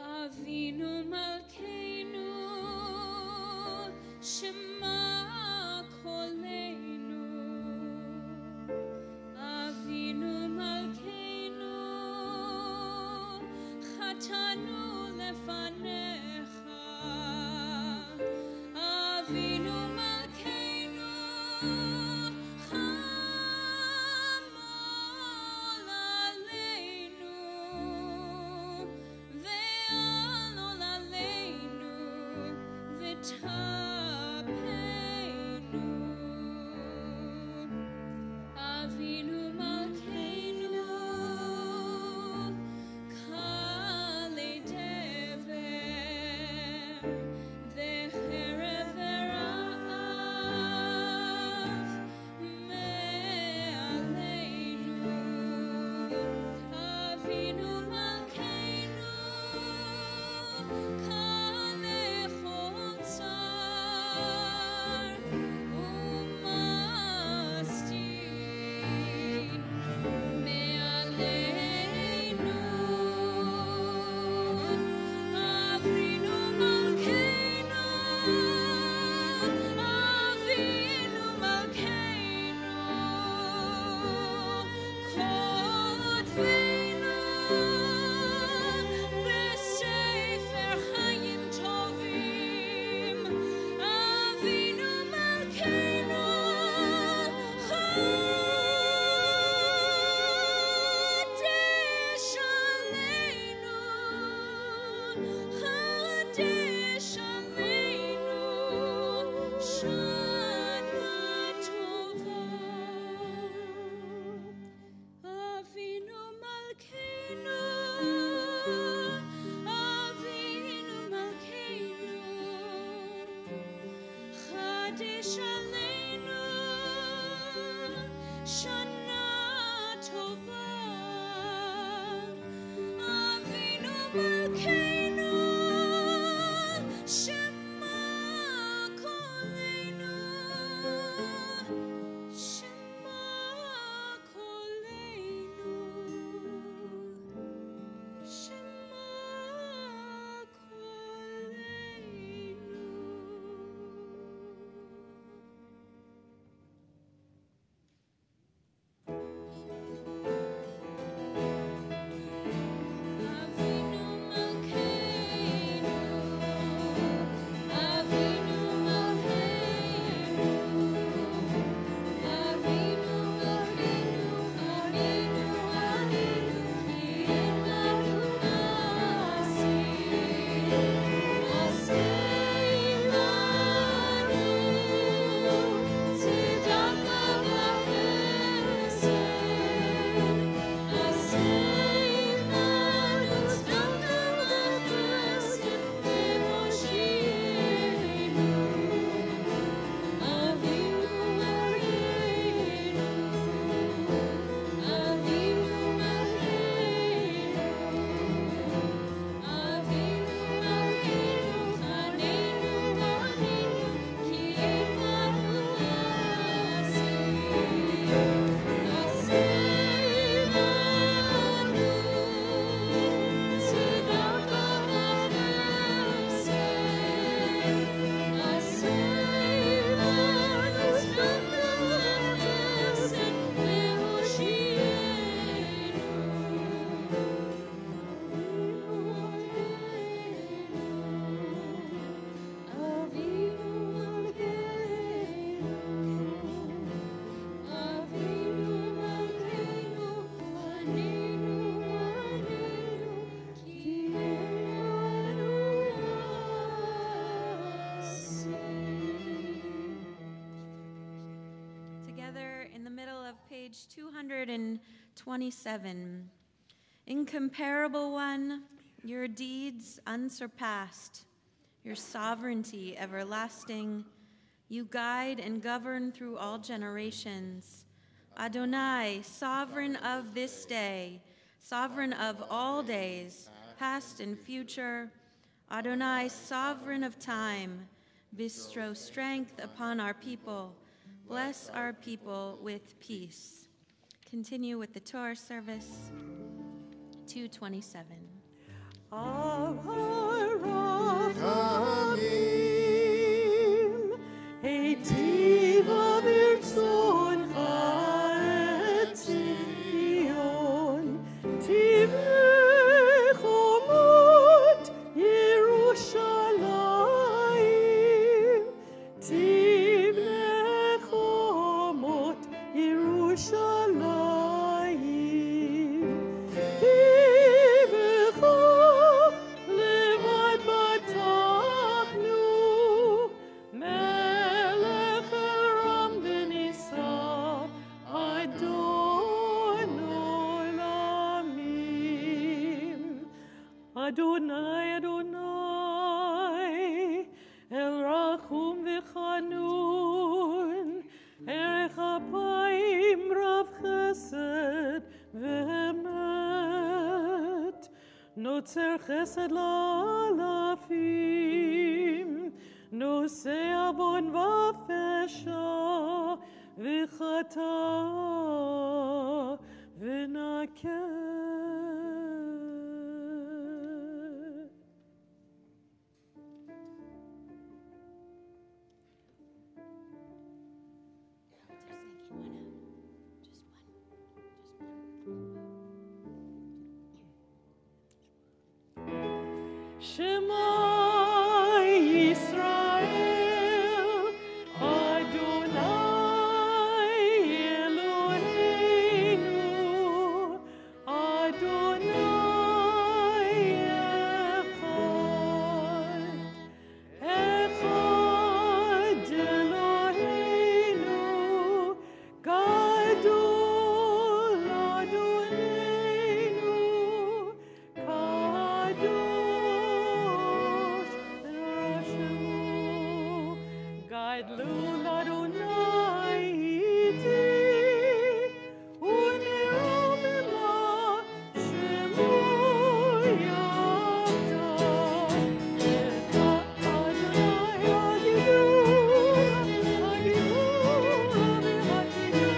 Avinu Malkeinu, Shema Koleinu. Avinu Malkeinu, Chatanu lefanecha. Avinu Malkeinu, Chamol aleinu. Ve'alol aleinu, v'tapeinu. Avinu Malkeinu, Kale Dever, Ve'cherev ve'ra'av, me'aleinu. Avinu Malkeinu, Kale Chotzar, page 227. Incomparable one, your deeds unsurpassed, your sovereignty everlasting. You guide and govern through all generations. Adonai, sovereign of this day, sovereign of all days, past and future. Adonai, sovereign of time, bestow strength upon our people. Bless our people with peace. Continue with the Torah service. 227. Heitiva virtun et Zion, Tivechomot Yerushalayim, Tivechomot Yerushalayim, Tivecho levad batachnu, Melech Ram v'nisa, Adon olamim. Adonai, Adonai, El Rachum v'chanun, Erech Apayim Rav Chesed v'emet, Notzer Chesed la'alafim, Nosei avon v'fesha v'chata v'nakeh. Shema Yisrael, Adonai Eloheinu, Adonai Echad, Echad Eloheinu, Gadol Adonenu, Kadosh Hashem, Gadlu Adonai iti, Une'omema Shemo Yavta, Adonai Agidu, Agidu,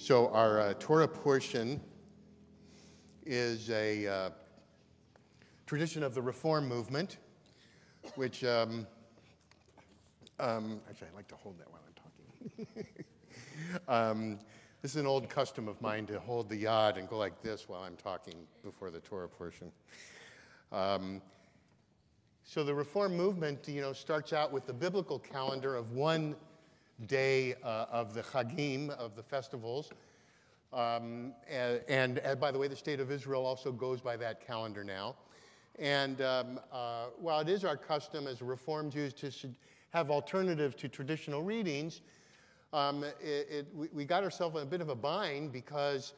So our Torah portion is a tradition of the Reform movement, which, actually I'd like to hold that while I'm talking. This is an old custom of mine to hold the yad and go like this while I'm talking before the Torah portion. So the Reform movement, starts out with the biblical calendar of one day of the Chagim, of the festivals. And by the way, the state of Israel also goes by that calendar now. And while it is our custom as Reformed Jews to have alternatives to traditional readings, we got ourselves in a bit of a bind because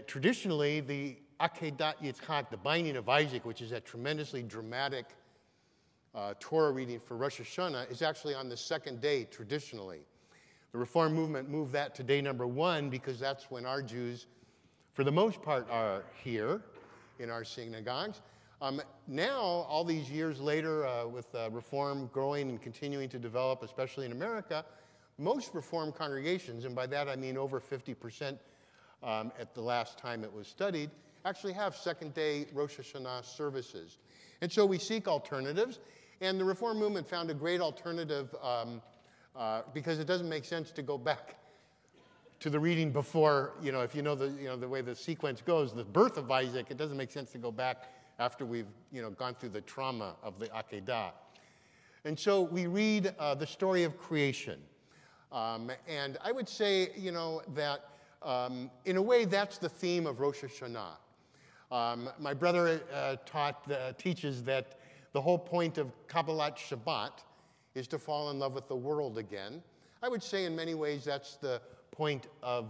traditionally the Akedat Yitzchak, the binding of Isaac, which is a tremendously dramatic Torah reading for Rosh Hashanah, is actually on the second day traditionally. The Reform movement moved that to day number 1 because that's when our Jews, for the most part, are here in our synagogues. Now, all these years later, with Reform growing and continuing to develop, especially in America, most Reform congregations, and by that I mean over 50% at the last time it was studied, actually have second-day Rosh Hashanah services. And so we seek alternatives, and the Reform movement found a great alternative because it doesn't make sense to go back to the reading before, if you know the way the sequence goes, the birth of Isaac, it doesn't make sense to go back after we've, gone through the trauma of the Akedah. And so we read the story of creation. And I would say, that in a way that's the theme of Rosh Hashanah. My brother teaches that the whole point of Kabbalat Shabbat is to fall in love with the world again. I would say in many ways that's the point of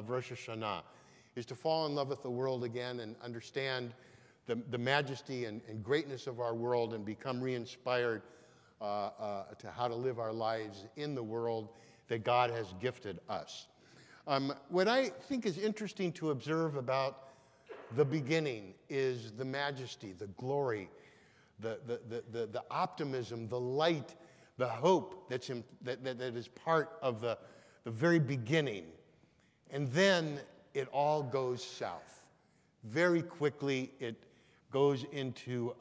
Rosh Hashanah, is to fall in love with the world again and understand the majesty and greatness of our world and become re-inspired to how to live our lives in the world that God has gifted us. What I think is interesting to observe about the beginning is the majesty, the glory, the optimism, the light, the hope that is part of the very beginning. And then it all goes south. Very quickly, it goes into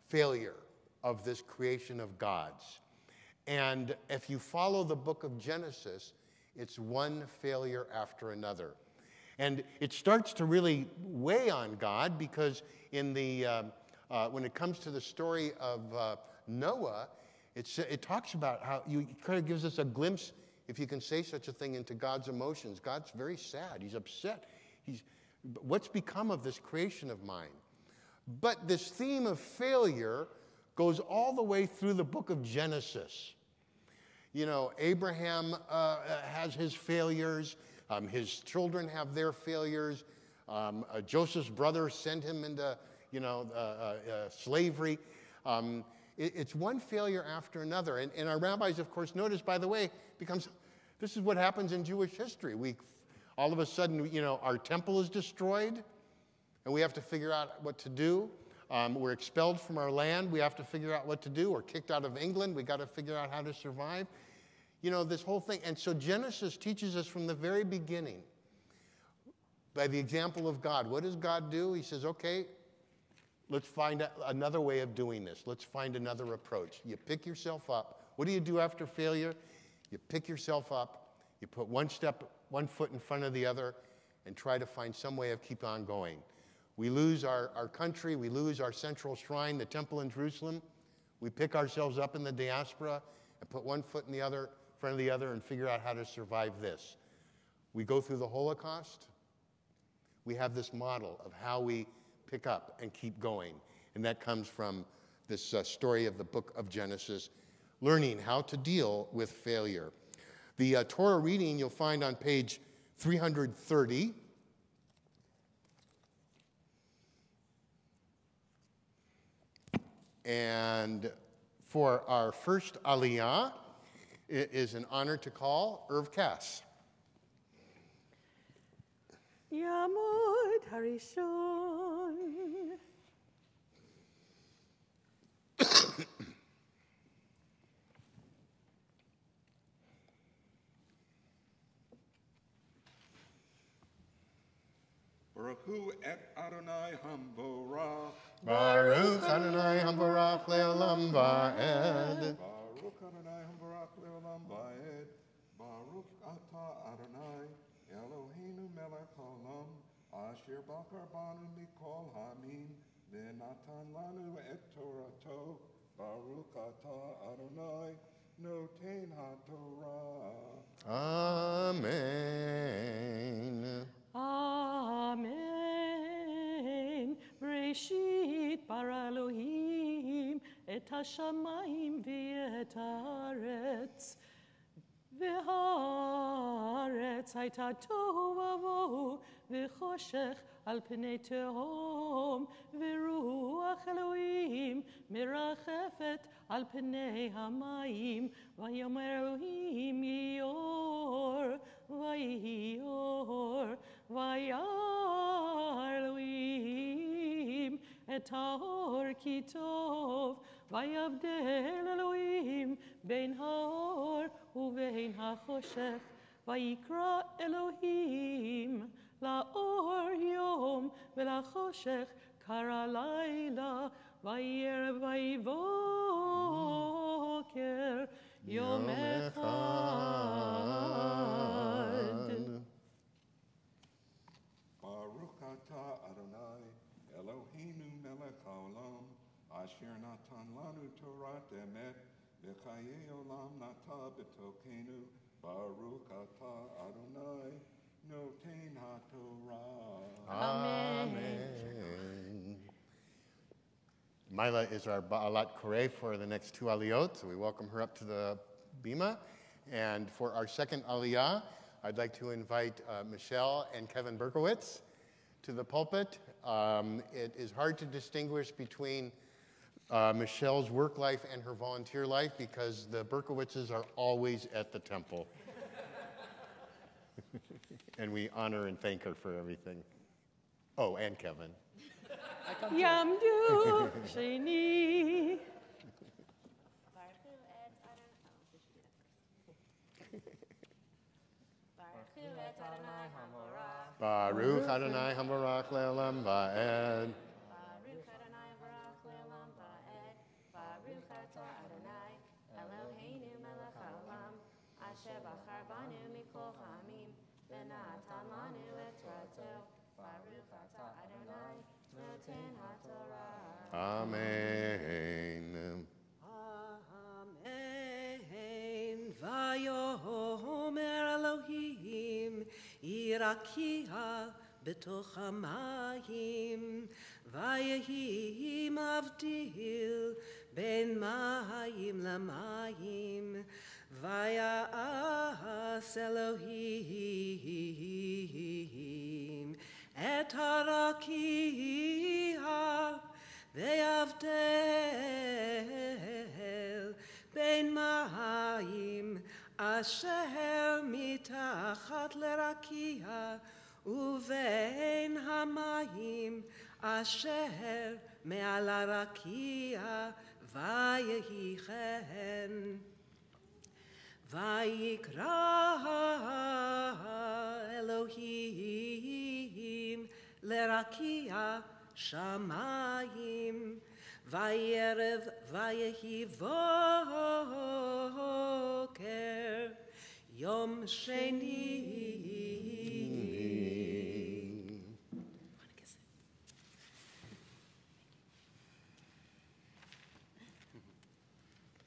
failure of this creation of God's. And if you follow the book of Genesis, it's one failure after another. And it starts to really weigh on God because in when it comes to the story of Noah, it talks about how it kind of gives us a glimpse, if you can say such a thing, into God's emotions. God's very sad. He's upset. What's become of this creation of mine? But this theme of failure goes all the way through the book of Genesis. Abraham has his failures. His children have their failures. Joseph's brothers send him into, slavery. It's one failure after another. And our rabbis, of course, notice, by the way, this is what happens in Jewish history. All of a sudden, our temple is destroyed, and we have to figure out what to do. We're expelled from our land. We have to figure out what to do. We're kicked out of England. We got to figure out how to survive. This whole thing. And so Genesis teaches us from the very beginning, by the example of God. What does God do? He says, okay, let's find another way of doing this. Let's find another approach. You pick yourself up. What do you do after failure? You pick yourself up. You put one foot in front of the other, and try to find some way of keep on going. We lose our country. We lose our central shrine, the temple in Jerusalem. We pick ourselves up in the diaspora and put one foot in front of the other and figure out how to survive this. We go through the Holocaust. We have this model of how we pick up and keep going. And that comes from this story of the book of Genesis, learning how to deal with failure. The Torah reading you'll find on page 330. And for our first aliyah, it is an honor to call Irv Cass. Yamod Harishon. Baruch hu et Adonai Hamvorach. Baruch Adonai Hamvarach Le'olam Va'ed. Baruch Adonai Hamvorach Le'olam Va'ed. Baruch Atah Adonai Eloheinu Melech Haolam Asher Bachar Banu Mikol Hamim V'natan Lanu Et Torato. Baruch Atah Adonai Noten HaTorah. Amen. Amen. Bereshit bara Elohim et hashamayim ve'et haaretz. Ve'haaretz hayta tohu vavohu ve'choshech al pnei tehom ve'ruach Elohim merachefet al pnei hamayim vayomer Elohim yor vayor vayar Elohim et haor ki tov vayavdel Elohim ben haor uvein hachoshech vayikra Elohim laor yom velachoshech kara laila vayerev vayivoker yom echad. Baruch atah Adonai Eloheinu melech haolam asher natan lanu Torat emet v'chayei olam nata b'tokenu. Baruch atah Adonai noten haTorah. Amen. Mila is our Ba'alat Koreh for the next two aliyot, so we welcome her up to the bima. And for our second aliyah, I'd like to invite Michelle and Kevin Berkowitz to the pulpit. It is hard to distinguish between Michelle's work life and her volunteer life because the Berkowitzes are always at the temple. And we honor and thank her for everything. Oh, and Kevin. Yamdu Sheni. Baruch Adonai Hamvarach Le'olam Va'ed. Baruch Adonai Barach Le'olam Va'ed. Baruch Atah Adonai Eloheinu Melech Haolam Asher Bachar Banu Mikol Hamim V'natan Lanu Et Torato. Baruch Atah Adonai Noten HaTorah. Amen. Amen. Vayomer Elohim irakia betoch hamayim vayehi mavdil ben mayim lamayim vayas Elohim et harakia ve'avdel ben mayim asher mitachat lerakia uvein hamayim asher me'al harakia vayehi chen vayikra Elohim lerakia shamayim vayerev vayehi voker yom sheni.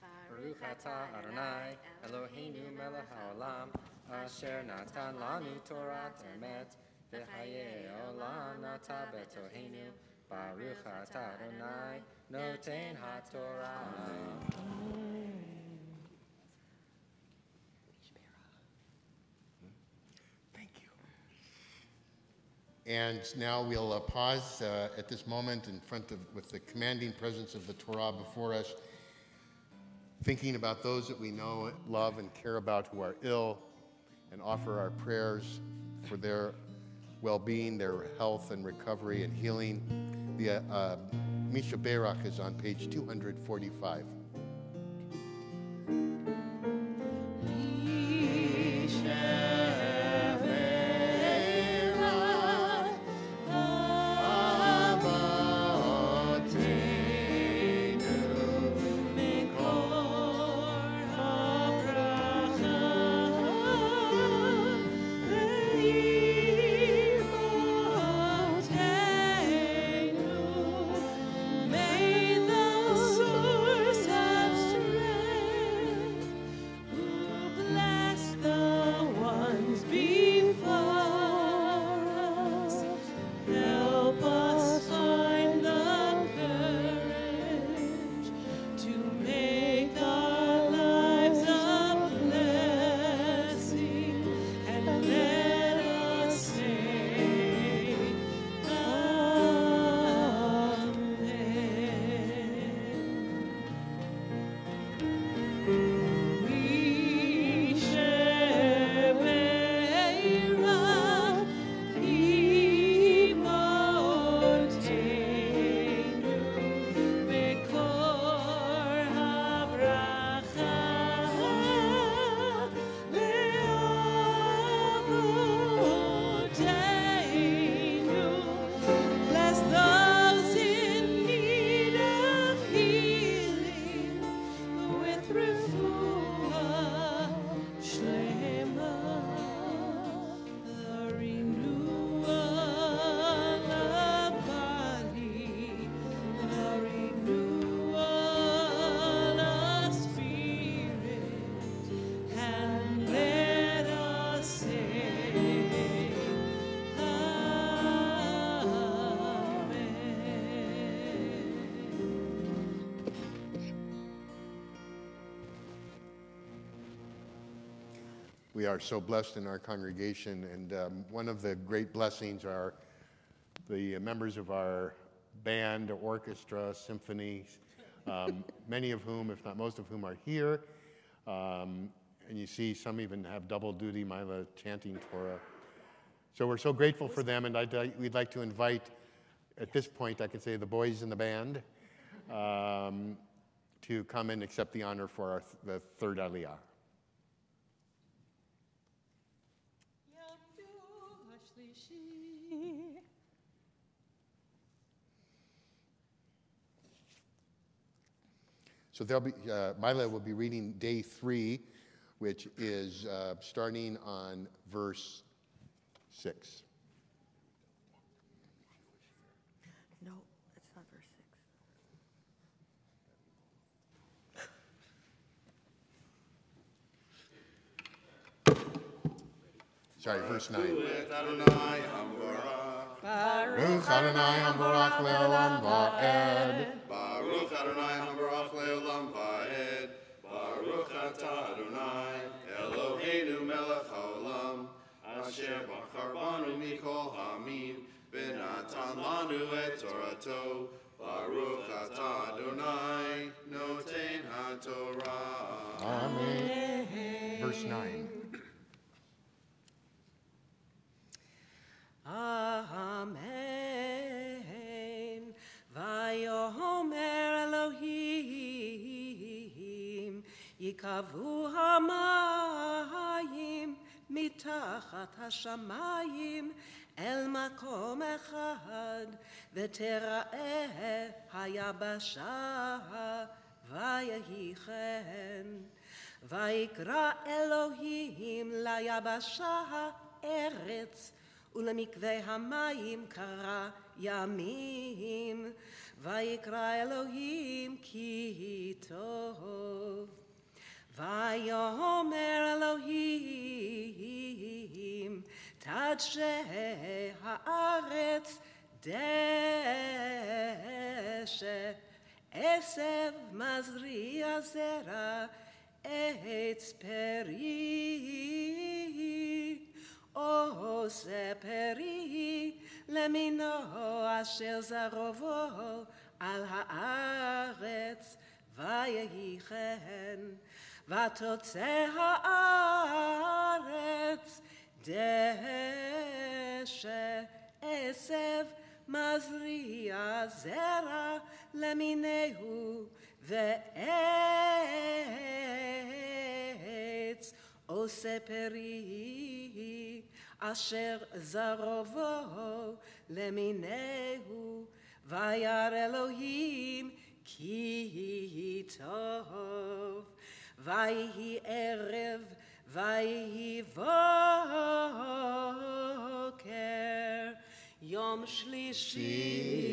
Baruch atah Adonai Eloheinu melech haolam asher natan lanu Torat emet v'chayei olam nata b'tohenu. Baruch atah Adonai noten haTorah. Thank you. And now we'll pause at this moment in front of, with the commanding presence of the Torah before us, thinking about those that we know, love, and care about who are ill, and offer our prayers for their well-being, their health and recovery and healing. The Misha Berach is on page 245. We are so blessed in our congregation, and one of the great blessings are the members of our band, orchestra, symphonies, many of whom, if not most of whom, are here. And you see some even have double duty, Mila chanting Torah. So we're so grateful for them, and we'd like to invite, at this point, I could say the boys in the band, to come and accept the honor for the third Aliyah. So there'll be, Mila will be reading day 3, which is starting on verse 6. No, it's not verse 6. Sorry, verse 9. Baruch Adonai Hambarach Le'olam Va'ed. Baruch Adonai Hambarach Le'olam Va'ed. Baruch Atah Adonai Eloheinu Melech HaOlam Asher Bachar Banu Mikol Hamim V'natan Lanu Et Torato. Baruch Atah Adonai Noten HaTorah. Amen. Verse 9. Amen. Vayomer Elohim yikavu hamayim mitachat hashamayim el makom echad v'tera'eh hayabasha vayehi chen vayikra Elohim layabasha ha'eretz ולמקווה המים קרא ימים, ויקרא אלוהים כי טוב. ויאמר אלוהים, תדשה הארץ דשא, עשב מזריע זרע, עץ פרי. עושה פרי למינו אשר זרעו על הארץ ויהי כן ותוצא הארץ דשא עשב מזריע זרע למינו ועץ עושה פרי אשר זרעו למינו וירא אלוהים כי טוב ויהי ערב ויהי בוקר יום שלישי.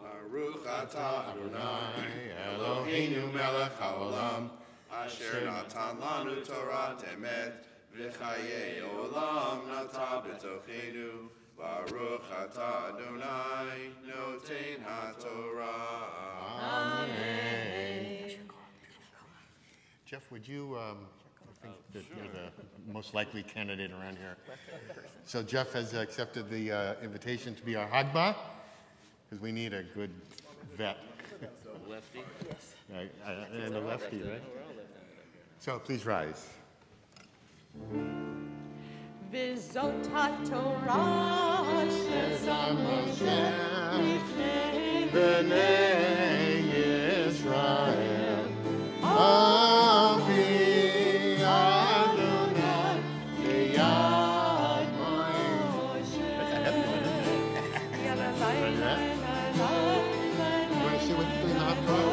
Baruch atah Adonai Eloheinu melech haolam asher natan lanu Torah emet v'chayei olam nata b'tochenu Baruch atah Adonai noten haTorah. Amen. Jeff, would you, I think that you're the most likely candidate around here. So Jeff has accepted the invitation to be our Hagba, because we need a good vet. Lefty? Yes. And a lefty, right? So please rise. וזאת התורה שזמשה לפני בני ישראל, אבי אדוני ביד משה. Want to see what you're doing after?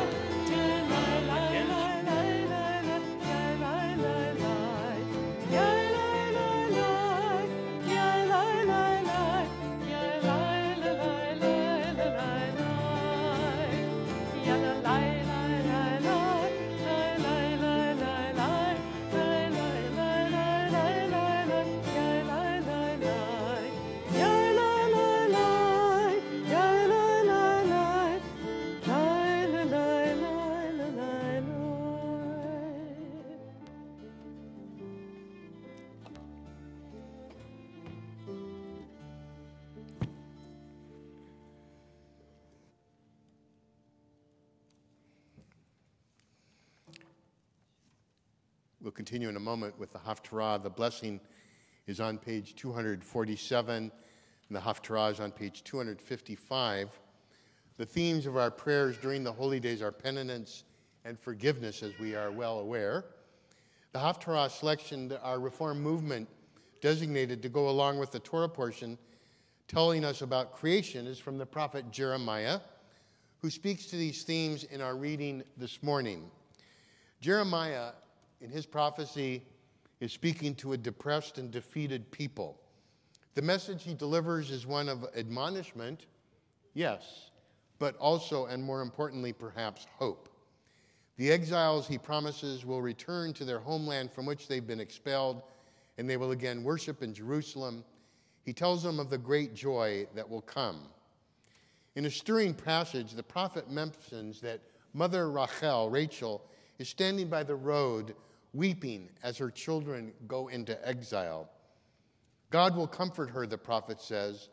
We'll continue in a moment with the Haftarah. The blessing is on page 247, and the Haftarah is on page 255. The themes of our prayers during the holy days are penitence and forgiveness, as we are well aware. The Haftarah selection that our Reform movement designated to go along with the Torah portion telling us about creation is from the prophet Jeremiah, who speaks to these themes in our reading this morning. Jeremiah, in his prophecy, is speaking to a depressed and defeated people. The message he delivers is one of admonishment, yes, but also, and more importantly, perhaps hope. The exiles, he promises, will return to their homeland from which they've been expelled, and they will again worship in Jerusalem. He tells them of the great joy that will come. In a stirring passage, the prophet mentions that Mother Rachel, is standing by the road weeping as her children go into exile. God will comfort her, the prophet says,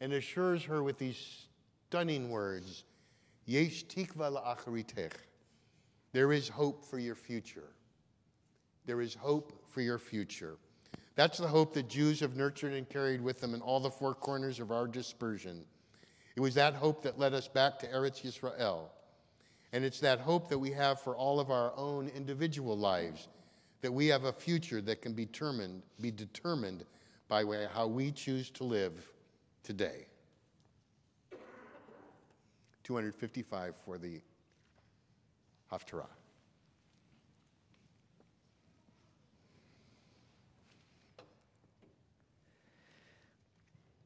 and assures her with these stunning words, Yesh tikva la'acharitech. There is hope for your future. There is hope for your future. That's the hope that Jews have nurtured and carried with them in all the four corners of our dispersion. It was that hope that led us back to Eretz Yisrael. And it's that hope that we have for all of our own individual lives, that we have a future that can be determined by how we choose to live today. 255 for the Haftarah.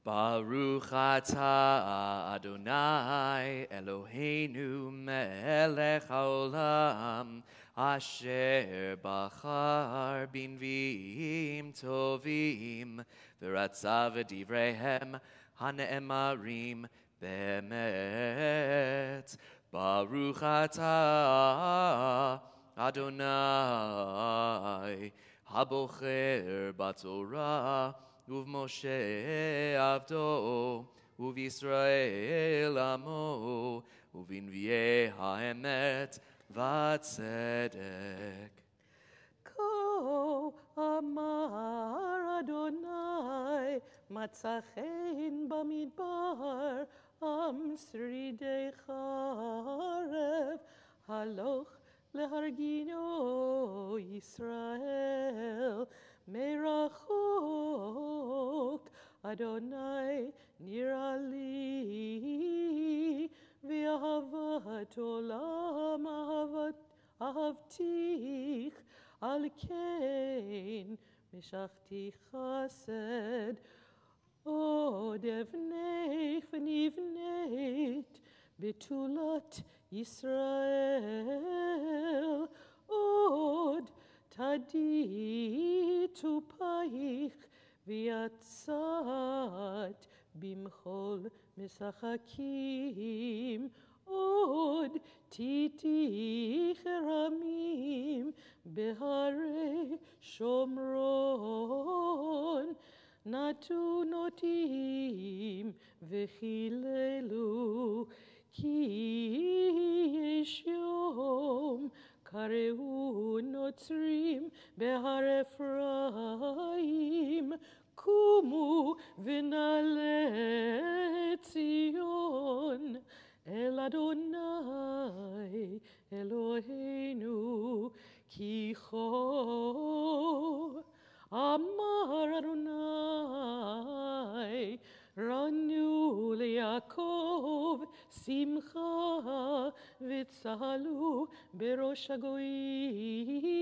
Baruch atah Adonai Eloheinu melech haolam asher bachar b'nviim tovim v'ratza v'divreihem hane'emarim be'emet. Baruch atah Adonai habocher b'torah ובמשה עבדו, ובישראל עמו, ובנביאי האמת והצדק. כה אמר אדוני, מצא חן במדבר, עם שרידי חרב, הלוך להרגינו ישראל. מרחוק אדוני נראה לי, ואהבת עולם אהבתיך, על כן משכתי חסד. עוד אבנך ונבנית בתולת ישראל, עוד תדיתו פייך ויצאת במחול משחקים, עוד תיתיך רמים בהרי שומרון, נתונותים וחיללו, כי יש יום קראו נוצרים בהר אפרים, קומו ונעלה ציון אל אדוני אלוהינו, כי כה אמר אדוני, רנו ליעקב שמחה וצהלו בראש הגויים,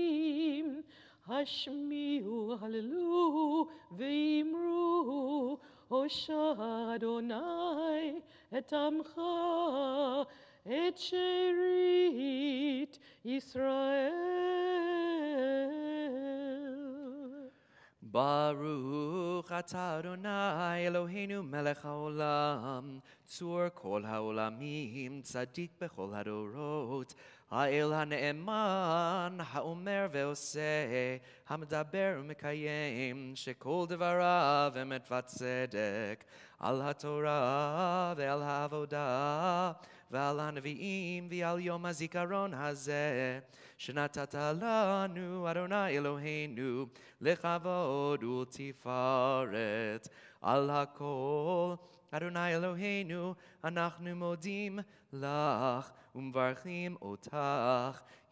השמיעו הללו ואמרו, הושע אדוני את עמך, את שארית ישראל. Baruch atah Adonai Eloheinu melech haolam, tzur kol haolamim, tzadik bechol hadorot, ha'el ha'ne'eman, ha'omer ve'oseh, ha'medaber u'mekayem, shekol devarav emet v'tzedek, al ha'torah ve'al ha'avodah, ועל הנביאים ועל יום הזיכרון הזה, שנתת לנו, אדוני אלוהינו, לכבוד ולתפארת. על הכל, אדוני אלוהינו, אנחנו מודים לך ומברכים אותך.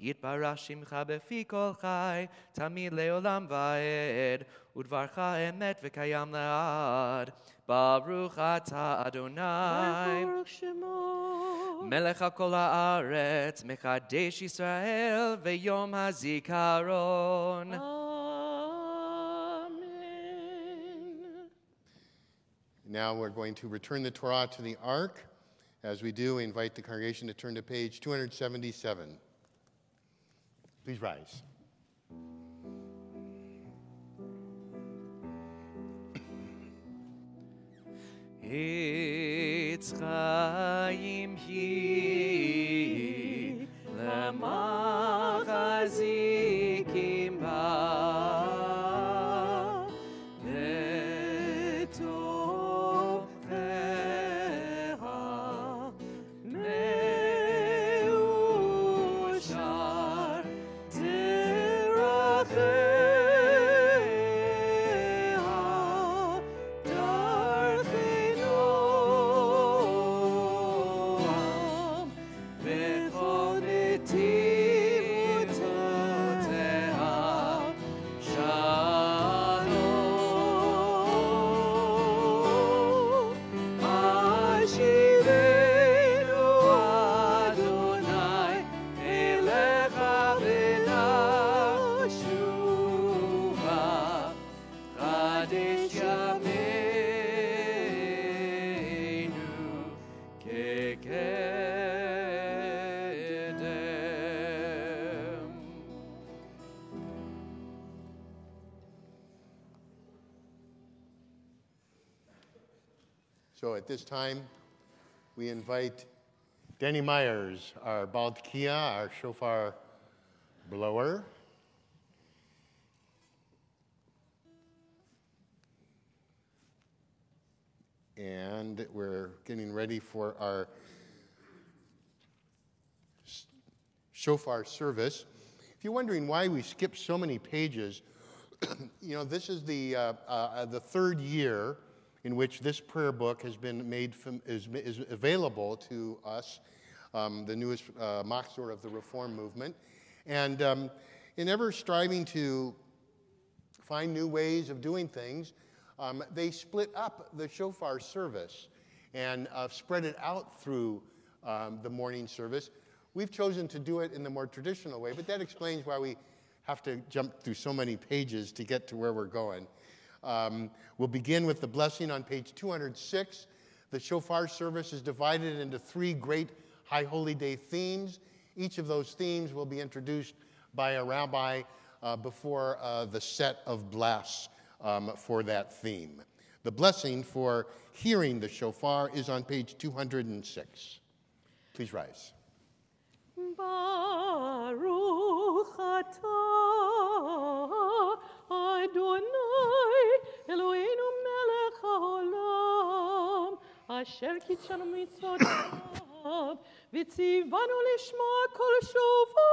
יתברך שמך בפי כל חי, תמיד לעולם ועד, ודברך אמת וקיים לעד. ברוך אתה אדוני, ברוך שמו, מלך כל הארץ, מקדש ישראל ויום הזיכרון. Now we're going to return the Torah to the Ark. As we do, we invite the congregation to turn to page 277. Please rise. Etz Chaim hi lemachazikim ba betocheha meushar tiracheha So at this time, we invite Danny Myers, our Baltkia, our shofar blower. And we're getting ready for our shofar service. If you're wondering why we skipped so many pages, you know, this is the third year in which this prayer book has been made is available to us, the newest machzor of the Reform movement. And in ever striving to find new ways of doing things, they split up the shofar service and spread it out through the morning service. We've chosen to do it in the more traditional way, but that explains why we have to jump through so many pages to get to where we're going. We'll begin with the blessing on page 206. The shofar service is divided into three great High Holy Day themes. Each of those themes will be introduced by a rabbi before the set of blasts for that theme. The blessing for hearing the shofar is on page 206. Please rise. Baruch atah Adonai Eloheinu melech haolam asher kitshanu mitzvotav v'tzivanu lishma kol shofar.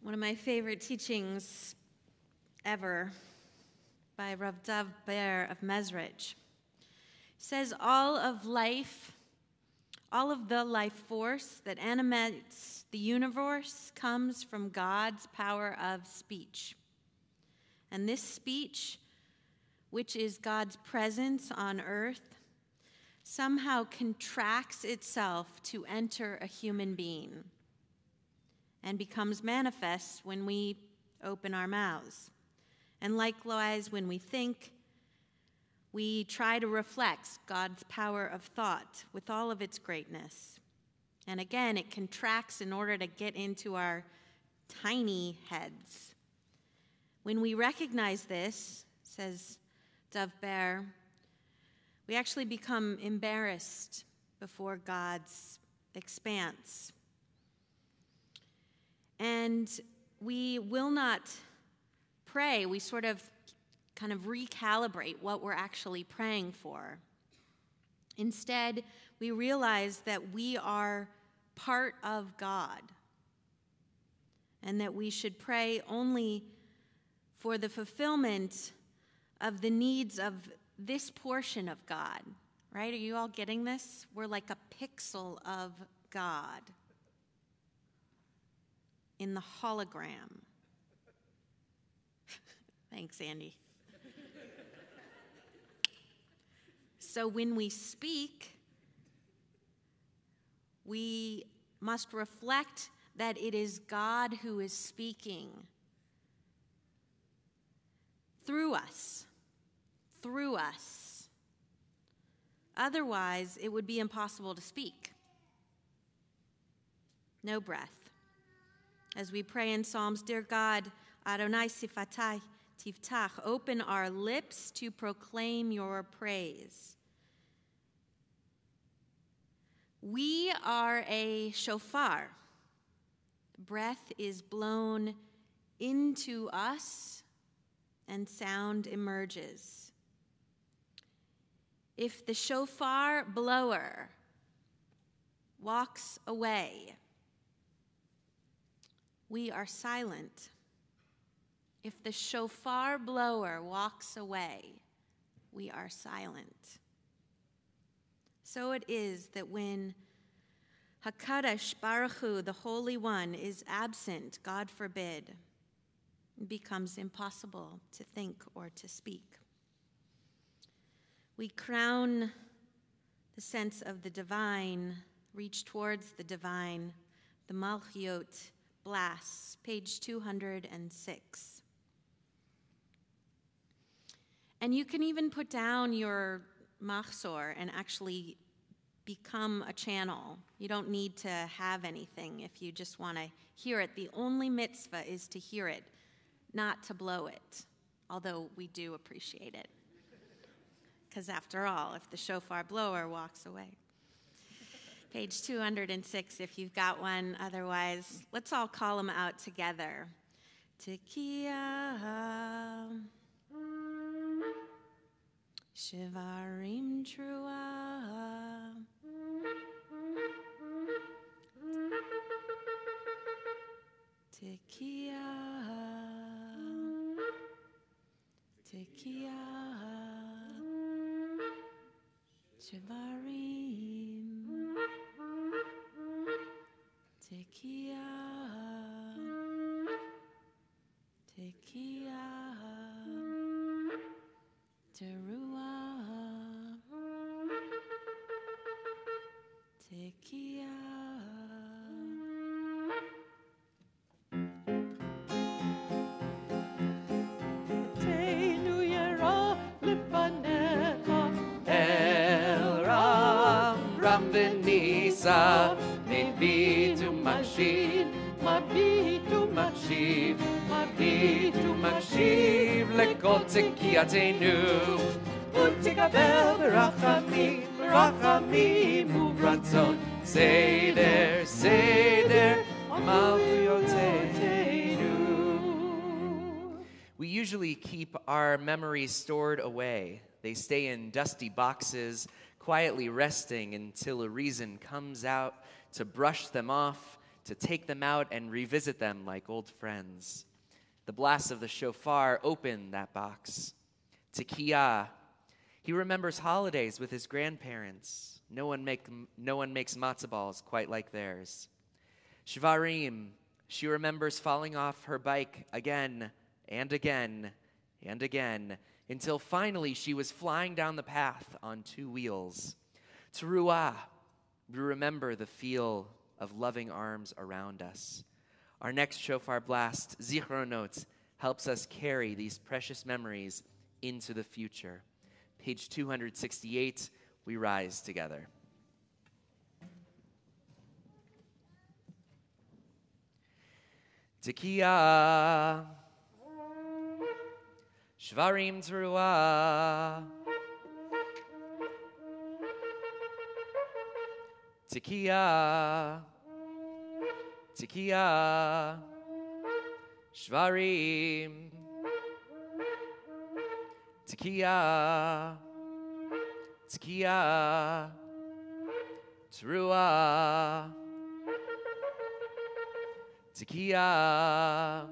One of my favorite teachings ever by Rav Dav Ber of Mezrich says all of the life force that animates the universe comes from God's power of speech. And this speech, which is God's presence on earth, somehow contracts itself to enter a human being and becomes manifest when we open our mouths. And likewise, when we think, we try to reflect God's power of thought with all of its greatness. And again, it contracts in order to get into our tiny heads. When we recognize this, says Dov Ber, we actually become embarrassed before God's expanse. And we will not pray. We sort of kind of recalibrate what we're actually praying for. Instead, we realize that we are part of God and that we should pray only for the fulfillment of the needs of this portion of God, right? Are you all getting this? We're like a pixel of God in the hologram. Thanks, Andy. So when we speak, we must reflect that it is God who is speaking through us. Otherwise, it would be impossible to speak. No breath. As we pray in Psalms, dear God, Adonai sifatai tiftach, open our lips to proclaim your praise. We are a shofar. Breath is blown into us and sound emerges. If the shofar blower walks away, we are silent. If the shofar blower walks away, we are silent. So it is that when HaKadosh Baruch Hu, the Holy One, is absent, God forbid, it becomes impossible to think or to speak. We crown the sense of the divine, reach towards the divine, the Malchiot blasts, page 206. And you can even put down your machzor and actually become a channel. You don't need to have anything if you just want to hear it. The only mitzvah is to hear it, not to blow it, although we do appreciate it. Because after all, if the shofar blower walks away. Page 206 if you've got one. Otherwise, let's all call them out together. Tekiah, Shivarim Trua, Tekiah, Tekiah, Shivarim, Tekiah, Tekiah, Teruah, Tekiah. Teinu yera lefanecha, El Ram, Ram v'nisa, Mabitu makshiv, mabitu makshiv, mabitu makshiv, lekol tekiyatenu, utikabel berachamim, berachamim uvratzon, seder, seder, malchuyotenu. We usually keep our memories stored away. They stay in dusty boxes, quietly resting until a reason comes out to brush them off, to take them out and revisit them like old friends. The blast of the shofar opened that box. Tekiah, he remembers holidays with his grandparents. No one makes matzah balls quite like theirs. Shvarim, she remembers falling off her bike again and again and again, until finally she was flying down the path on 2 wheels. Teruah, we remember the feel of loving arms around us. Our next shofar blast, Zichronot, helps us carry these precious memories into the future. Page 268, we rise together. Tekiah, Shvarim Teruah, Tekiah, Tekiah, Shvarim, Tekiah, Tekiah, Teruah, Tekiah.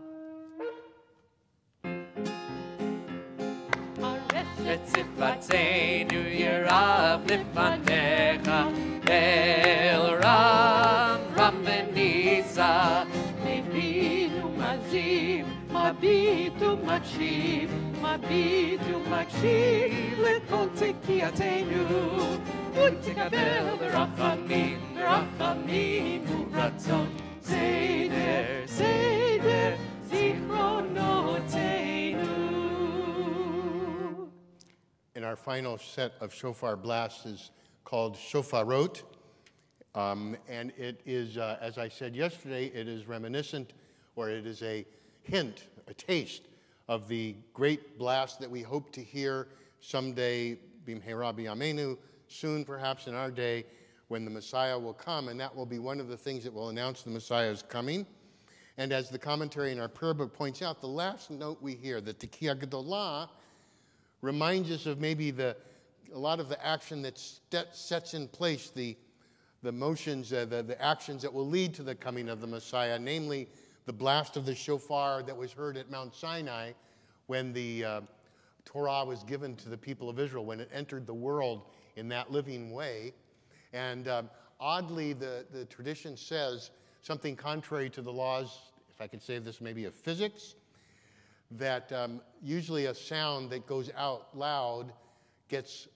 Retzifateinu yirav lifanecha El Ram Ram Benisa Mevinu mazim, mabitu makshiv, mabitu makshiv, lekol tekiatenu, utikabel berachamim, berachamim uvratzon, seder, seder, zichronotenu. And our final set of shofar blasts is called shofarot. And it is, as I said yesterday, it is reminiscent, or it is a hint, a taste of the great blast that we hope to hear someday, bimheira b'yameinu, soon perhaps in our day, when the Messiah will come, and that will be one of the things that will announce the Messiah's coming. And as the commentary in our prayer book points out, the last note we hear, the Tekiah Gedolah, reminds us of maybe a lot of the action that sets in place the motions, the actions that will lead to the coming of the Messiah, namely the blast of the shofar that was heard at Mount Sinai when the Torah was given to the people of Israel, when it entered the world in that living way. And oddly, the tradition says something contrary to the laws, if I could say this maybe of physics, that usually a sound that goes out loud gets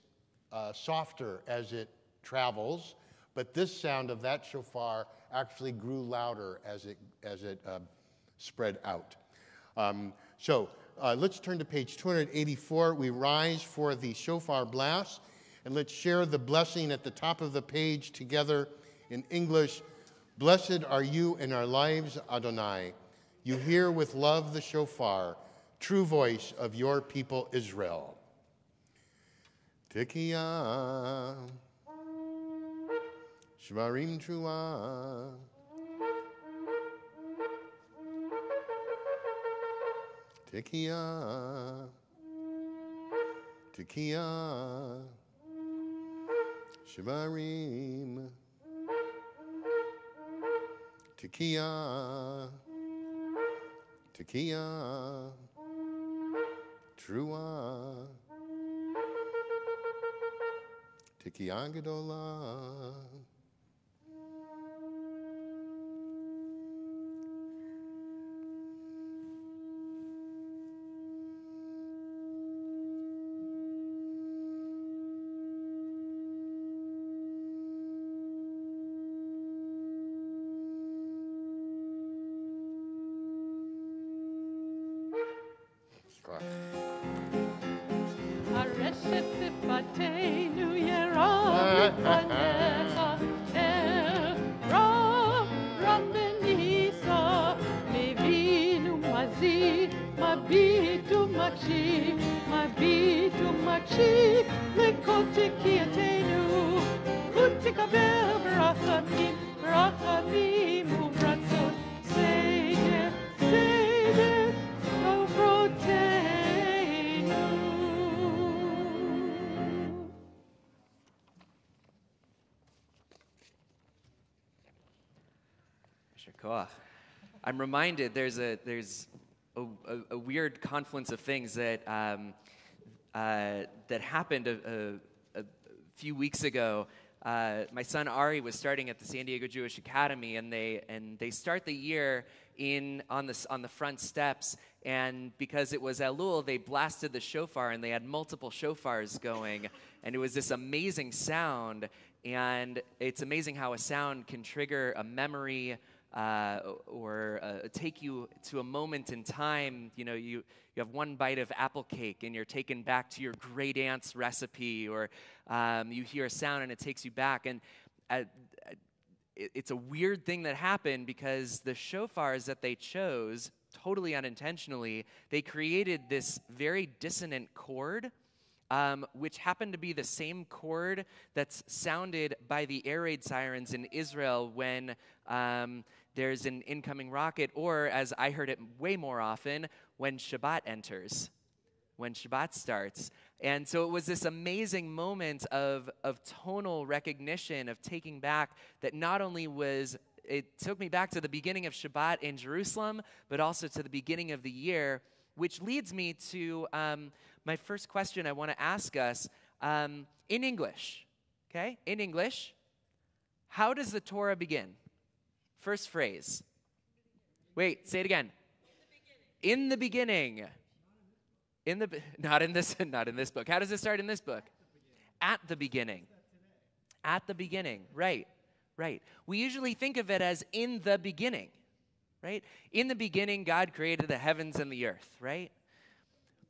softer as it travels, but this sound of that shofar actually grew louder as it spread out. So let's turn to page 284. We rise for the shofar blast, and let's share the blessing at the top of the page together in English. Blessed are you in our lives, Adonai. You hear with love the shofar, true voice of your people Israel. Tekiah, Shvarim Trua, Tekiah, Tekiah, Shvarim, Tekiah, Tekiah, Trua, Tekiah Gedolah. Areshet sifateinu yerav lifanecha El Ram Ram Benisa Mevinu mazid mabitu makshiv mabitu makshiv lekol tekiatenu utikabel berachamim berachamim uvratzon seder seder ovrotenu. I'm reminded there's a weird confluence of things that that happened a few weeks ago. My son Ari was starting at the San Diego Jewish Academy, and they start the year on the front steps. And because it was Elul, they blasted the shofar, and they had multiple shofars going, and it was this amazing sound. And it's amazing how a sound can trigger a memory. Or take you to a moment in time. You know, you have one bite of apple cake and you're taken back to your great aunt's recipe, or you hear a sound and it takes you back. And it's a weird thing that happened because the shofars that they chose, totally unintentionally, they created this very dissonant chord, which happened to be the same chord that's sounded by the air raid sirens in Israel when there's an incoming rocket, or as I heard it way more often, when Shabbat enters. when Shabbat starts. And so it was this amazing moment of tonal recognition, of taking back that not only was, it took me back to the beginning of Shabbat in Jerusalem, but also to the beginning of the year, which leads me to my first question I want to ask us in English, okay? In English, how does the Torah begin? First phrase. Wait, say it again. In the beginning. Not in this book. How does it start in this book? At the beginning. At the beginning. Right. We usually think of it as in the beginning, right? In the beginning, God created the heavens and the earth, right?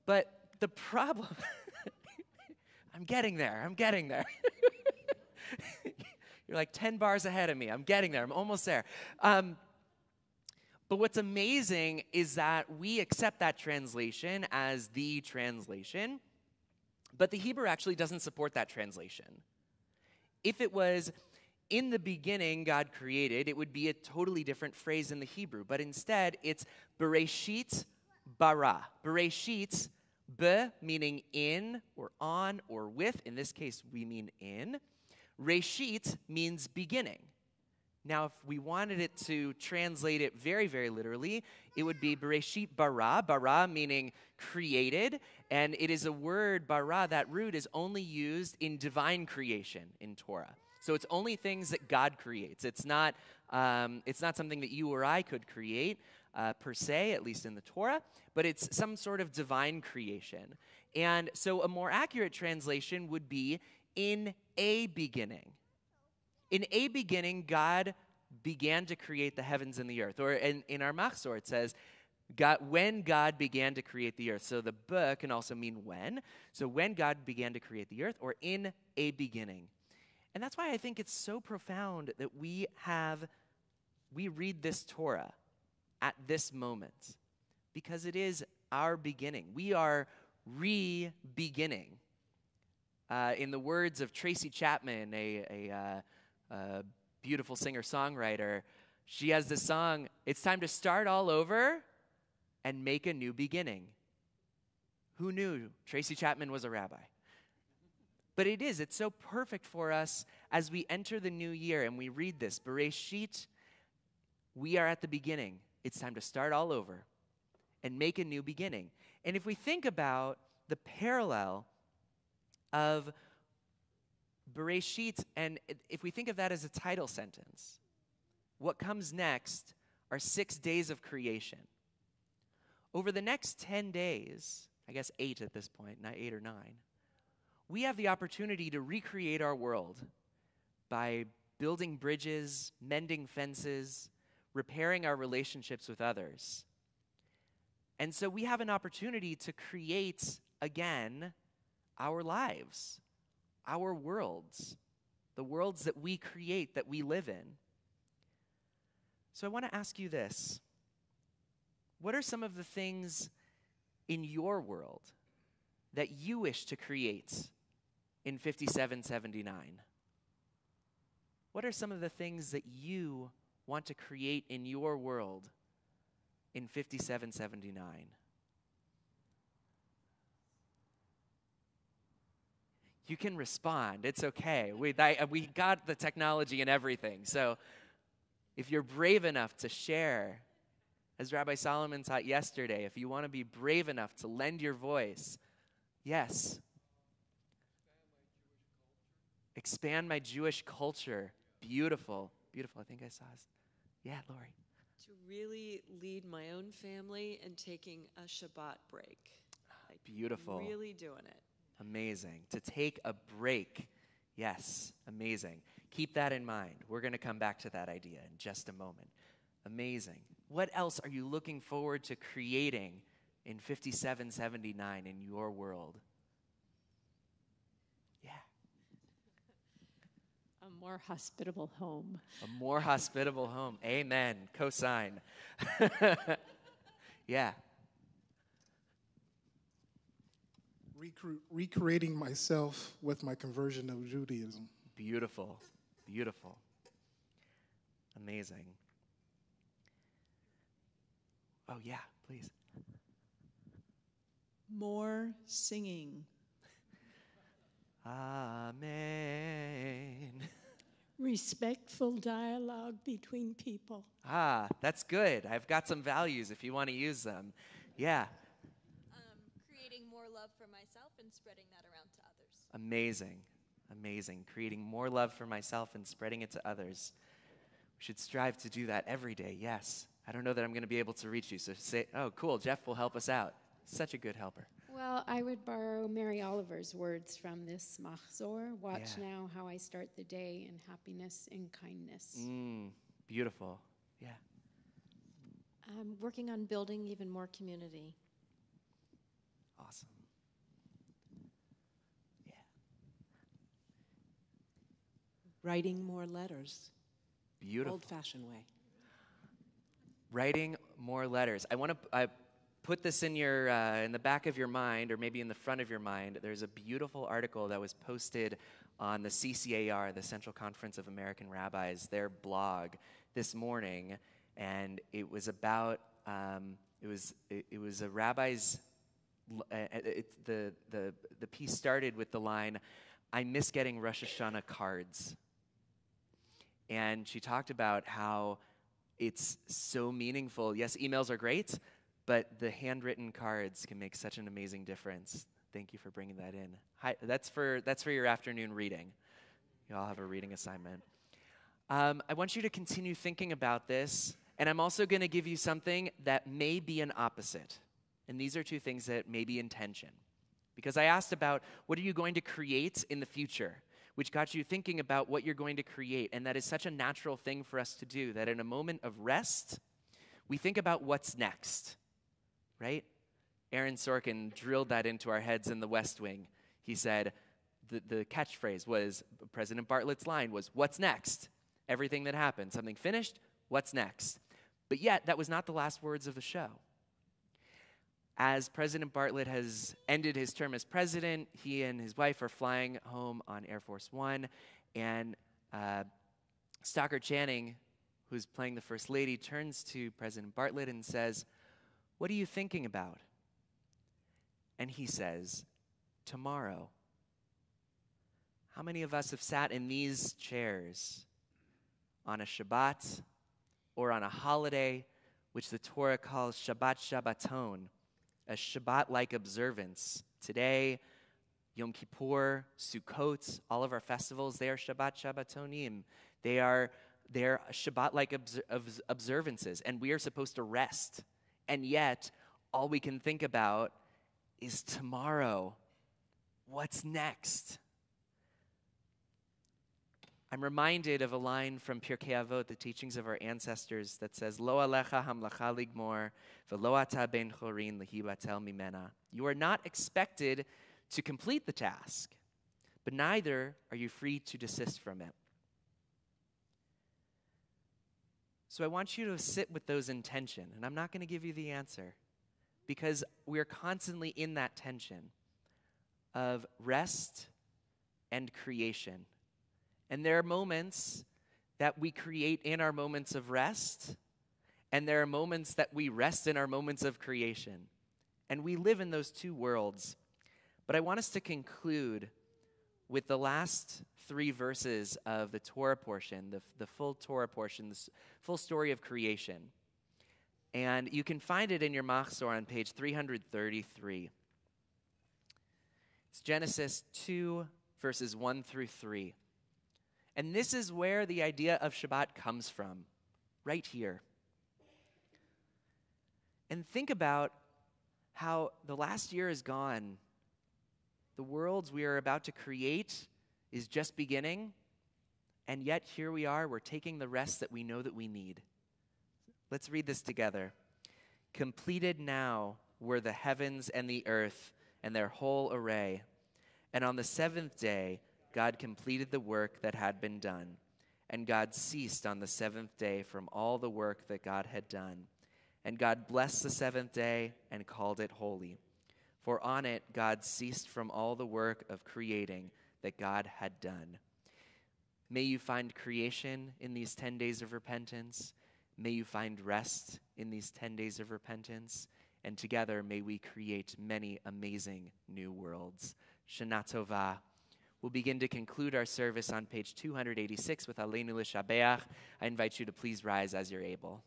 But the problem, I'm getting there. You're like 10 bars ahead of me. I'm getting there. I'm almost there. But what's amazing is that we accept that translation as the translation, but the Hebrew actually doesn't support that translation. If it was in the beginning God created, it would be a totally different phrase in the Hebrew, but instead it's Bereshit bara. Bereshit, be meaning in or on or with. In this case, we mean in. Reshit means beginning. Now, if we wanted it to translate it very, very literally, it would be Bereshit bara, bara meaning created, and it is a word, bara, that root is only used in divine creation in Torah. So it's only things that God creates. It's not something that you or I could create per se, at least in the Torah, but it's some sort of divine creation. And so a more accurate translation would be in a beginning. In a beginning, God began to create the heavens and the earth. Or in our Machzor, it says, when God began to create the earth. So the book can also mean when. So when God began to create the earth, or in a beginning. And that's why I think it's so profound that we read this Torah at this moment. Because it is our beginning. We are re-beginning. In the words of Tracy Chapman, a beautiful singer-songwriter, she has this song, it's time to start all over and make a new beginning. Who knew Tracy Chapman was a rabbi? But it's so perfect for us as we enter the new year and we read this, Bereshit, we are at the beginning. It's time to start all over and make a new beginning. And if we think about the parallel of Bereshit, and if we think of that as a title sentence, what comes next are 6 days of creation. Over the next 10 days, I guess 8 at this point, not 8 or 9, we have the opportunity to recreate our world by building bridges, mending fences, repairing our relationships with others. And so we have an opportunity to create again our lives, our worlds, the worlds that we create, that we live in. So I want to ask you this. What are some of the things in your world that you wish to create in 5779? What are some of the things that you want to create in your world in 5779? You can respond. It's okay. We got the technology and everything. So if you're brave enough to share, as Rabbi Solomon taught yesterday, if you want to be brave enough to lend your voice, yes. Expand my Jewish culture. Beautiful. Beautiful. I think I saw it. Yeah, Lori. To really lead my own family in taking a Shabbat break. Beautiful. Really doing it. Amazing. To take a break. Yes, amazing. Keep that in mind. We're going to come back to that idea in just a moment. Amazing. What else are you looking forward to creating in 5779 in your world? Yeah. A more hospitable home. A more hospitable home. Amen. Cosign. Yeah. Recreating myself with my conversion of Judaism. Beautiful. Beautiful. Amazing. Oh, yeah, please. More singing. Amen. Respectful dialogue between people. That's good. I've got some values if you want to use them. Yeah. Creating more love for myself and spreading that around to others. Amazing. Amazing. Creating more love for myself and spreading it to others. We should strive to do that every day, yes. I don't know that I'm going to be able to reach you, so say, oh, cool, Jeff will help us out. Such a good helper. Well, I would borrow Mary Oliver's words from this Machzor. Watch Yeah. now how I start the day in happiness and kindness. Beautiful. Yeah. Working on building even more community. Awesome. Writing more letters. Beautiful. Old-fashioned way. Writing more letters. I want to put this in your in the back of your mind, or maybe in the front of your mind. There's a beautiful article that was posted on the CCAR, the Central Conference of American Rabbis, their blog this morning, and it was about it was a rabbi's. The piece started with the line, "I miss getting Rosh Hashanah cards," and she talked about how it's so meaningful. Yes, emails are great, but the handwritten cards can make such an amazing difference. Thank you for bringing that in. Hi, that's for your afternoon reading. You all have a reading assignment. I want you to continue thinking about this, and I'm also going to give you something that may be an opposite. And these are two things that may be in tension. Because I asked about what are you going to create in the future, which got you thinking about what you're going to create. And that is such a natural thing for us to do, that in a moment of rest, we think about what's next, right? Aaron Sorkin drilled that into our heads in the West Wing. He said, the catchphrase was, President Bartlett's line was, "What's next?" Everything that happened, something finished, what's next? But yet, that was not the last words of the show. As President Bartlett has ended his term as president, he and his wife are flying home on Air Force One, and Stockard Channing, who's playing the First Lady, turns to President Bartlett and says, "What are you thinking about?" And he says, "Tomorrow." How many of us have sat in these chairs on a Shabbat or on a holiday, which the Torah calls Shabbat Shabbaton, a Shabbat-like observance? Today, Yom Kippur, Sukkot, all of our festivals, they are Shabbat Shabbatonim. They're Shabbat-like observances, and we are supposed to rest. And yet, all we can think about is tomorrow. What's next? I'm reminded of a line from Pirkei Avot, the teachings of our ancestors, that says, "Lo alecha hamlacha ligmor, v'lo ata ben chorin lehi batel mimena." You are not expected to complete the task, but neither are you free to desist from it. So I want you to sit with those in tension, and I'm not going to give you the answer, because we're constantly in that tension of rest and creation. And there are moments that we create in our moments of rest, and there are moments that we rest in our moments of creation. And we live in those two worlds. But I want us to conclude with the last 3 verses of the Torah portion, the full Torah portion, the full story of creation. And you can find it in your Machzor on page 333. It's Genesis 2, verses 1 through 3. And this is where the idea of Shabbat comes from, right here. And think about how the last year is gone. The worlds we are about to create is just beginning, and yet here we are, we're taking the rest that we know that we need. Let's read this together. "Completed now were the heavens and the earth and their whole array. And on the 7th day, God completed the work that had been done. And God ceased on the 7th day from all the work that God had done. And God blessed the 7th day and called it holy. For on it God ceased from all the work of creating that God had done." May you find creation in these 10 days of repentance. May you find rest in these 10 days of repentance. and together may we create many amazing new worlds. Shana Tova. We'll begin to conclude our service on page 286 with Aleinu L'Shabeach. I invite you to please rise as you're able.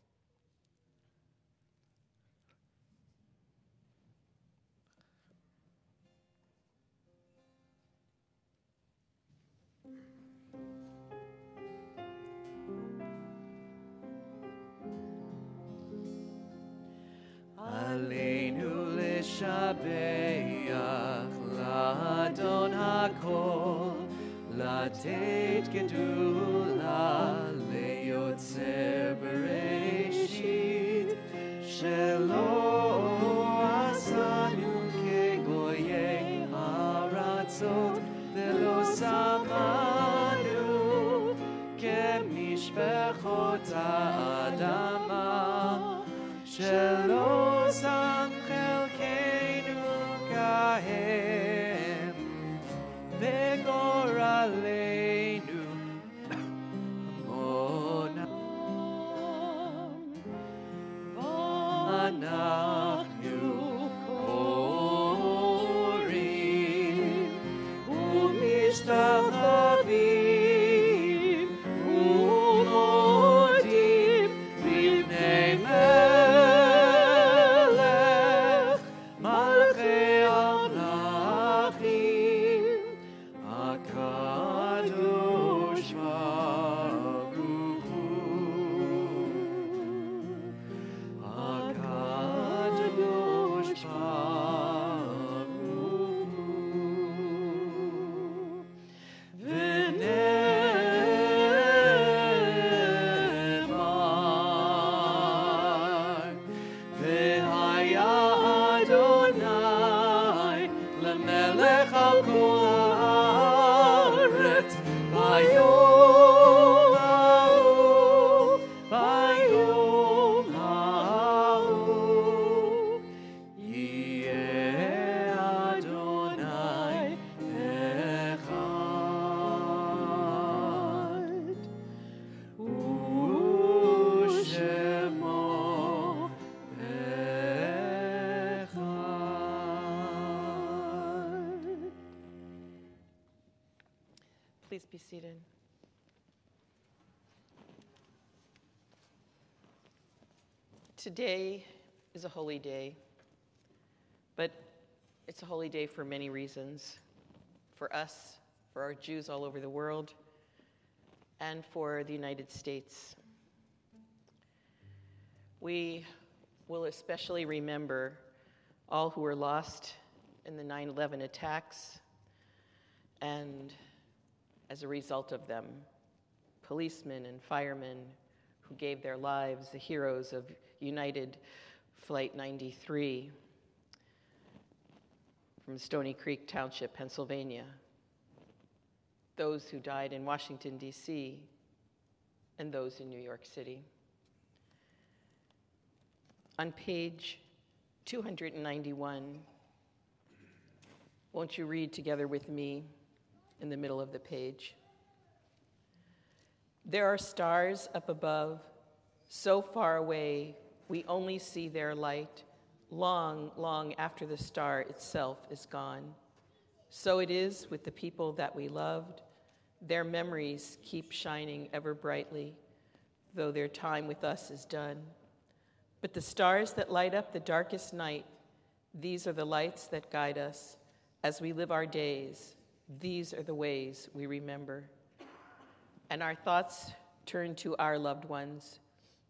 Aleinu L'Shabeach L'Adon HaKol Latet Gedula Le'yotzer Bereshit Shelo Asanu Kegoyei Haratzot Velo Samanu Kemishpechot Ha'adama Shelo Sam Chelkeinu Kahem Vegoraleinu Monam Anachnu Korim Umishtachavim Umodim Livnei Melech Malchei Amlachim Akadosh Baruch Hu Akadosh Baruch Hu V'nemar V'haya Adonai L'melech al kol haaretz Bayom ha'u Bayom ha'u Yeh Adonai echad U'shemo echad. Please be seated. Today is a holy day, but it's a holy day for many reasons. For us, for our Jews all over the world, and for the United States. We will especially remember all who were lost in the 9/11 attacks, and as a result of them, policemen and firemen who gave their lives, the heroes of United Flight 93 from Stony Creek Township, Pennsylvania, those who died in Washington, D.C., and those in New York City. On page 291, won't you read together with me in the middle of the page? There are stars up above, so far away we only see their light, long, long after the star itself is gone. So it is with the people that we loved. Their memories keep shining ever brightly, though their time with us is done. But the stars that light up the darkest night, these are the lights that guide us as we live our days. These are the ways we remember. And our thoughts turn to our loved ones,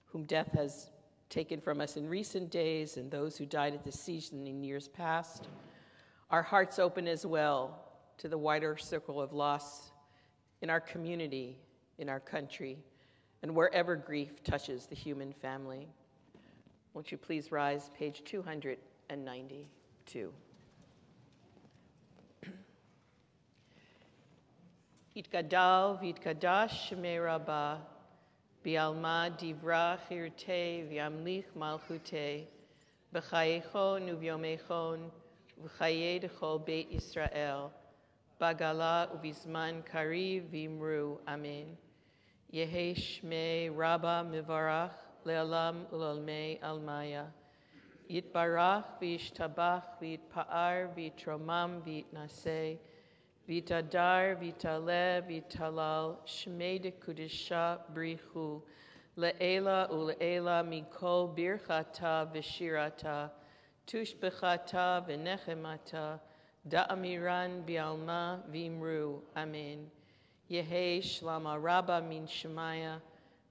whom death has taken from us in recent days, and those who died at the season in years past. Our hearts open as well to the wider circle of loss in our community, in our country, and wherever grief touches the human family. Won't you please rise, page 292. Yitgadal v'yitkadash shemei Rabbah, bi'alma divra chirtei v'yamlich malchutei, b'chayechon u'vyomechon, v'chayei d'chol beit Yisrael, b'gala u'bizman kariv v'imru, amen. Yehi shmei Rabbah mivarach le'alam u'lalmei almaya. Yitbarach v'yishtabach v'yitpa'ar v'yitromam v'yitnaseh v'yitadar v'yitaleh v'yitalal shmei dekudisha brichu le'ela u'le'ela mikol birchata v'shirata tushbechata v'nechemata da'amiran bi'alma v'imru. Amen. Yehei shlama rabba min shemaya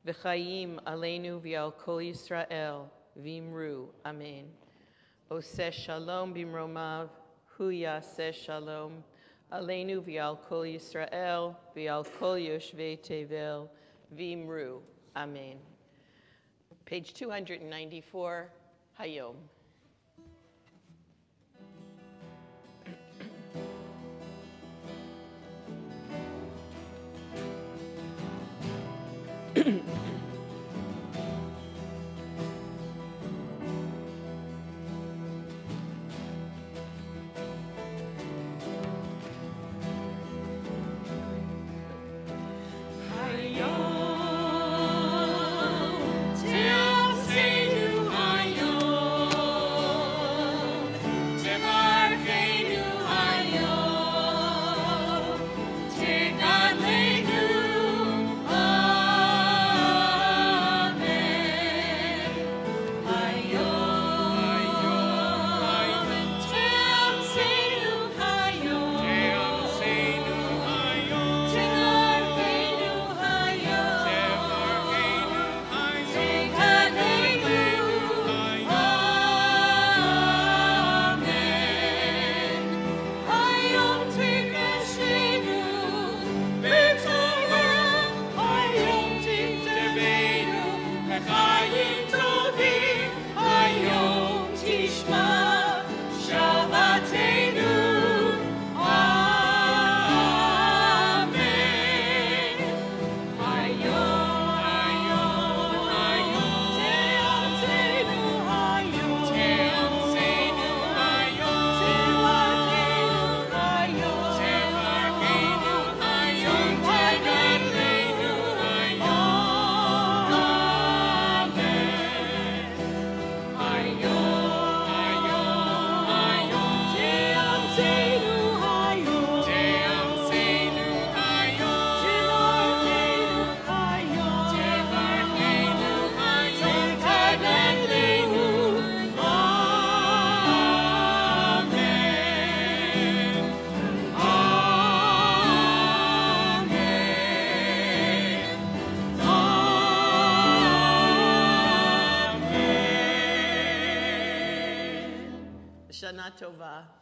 v'chayim aleinu v'al kol Yisrael v'imru. Amen. Oseh shalom b'mromav hu yaseh shalom aleinu v'al kol Yisrael v'al kol yoshvei tevel v'imru. Amen. Page 294, Hayom. Shana Tova.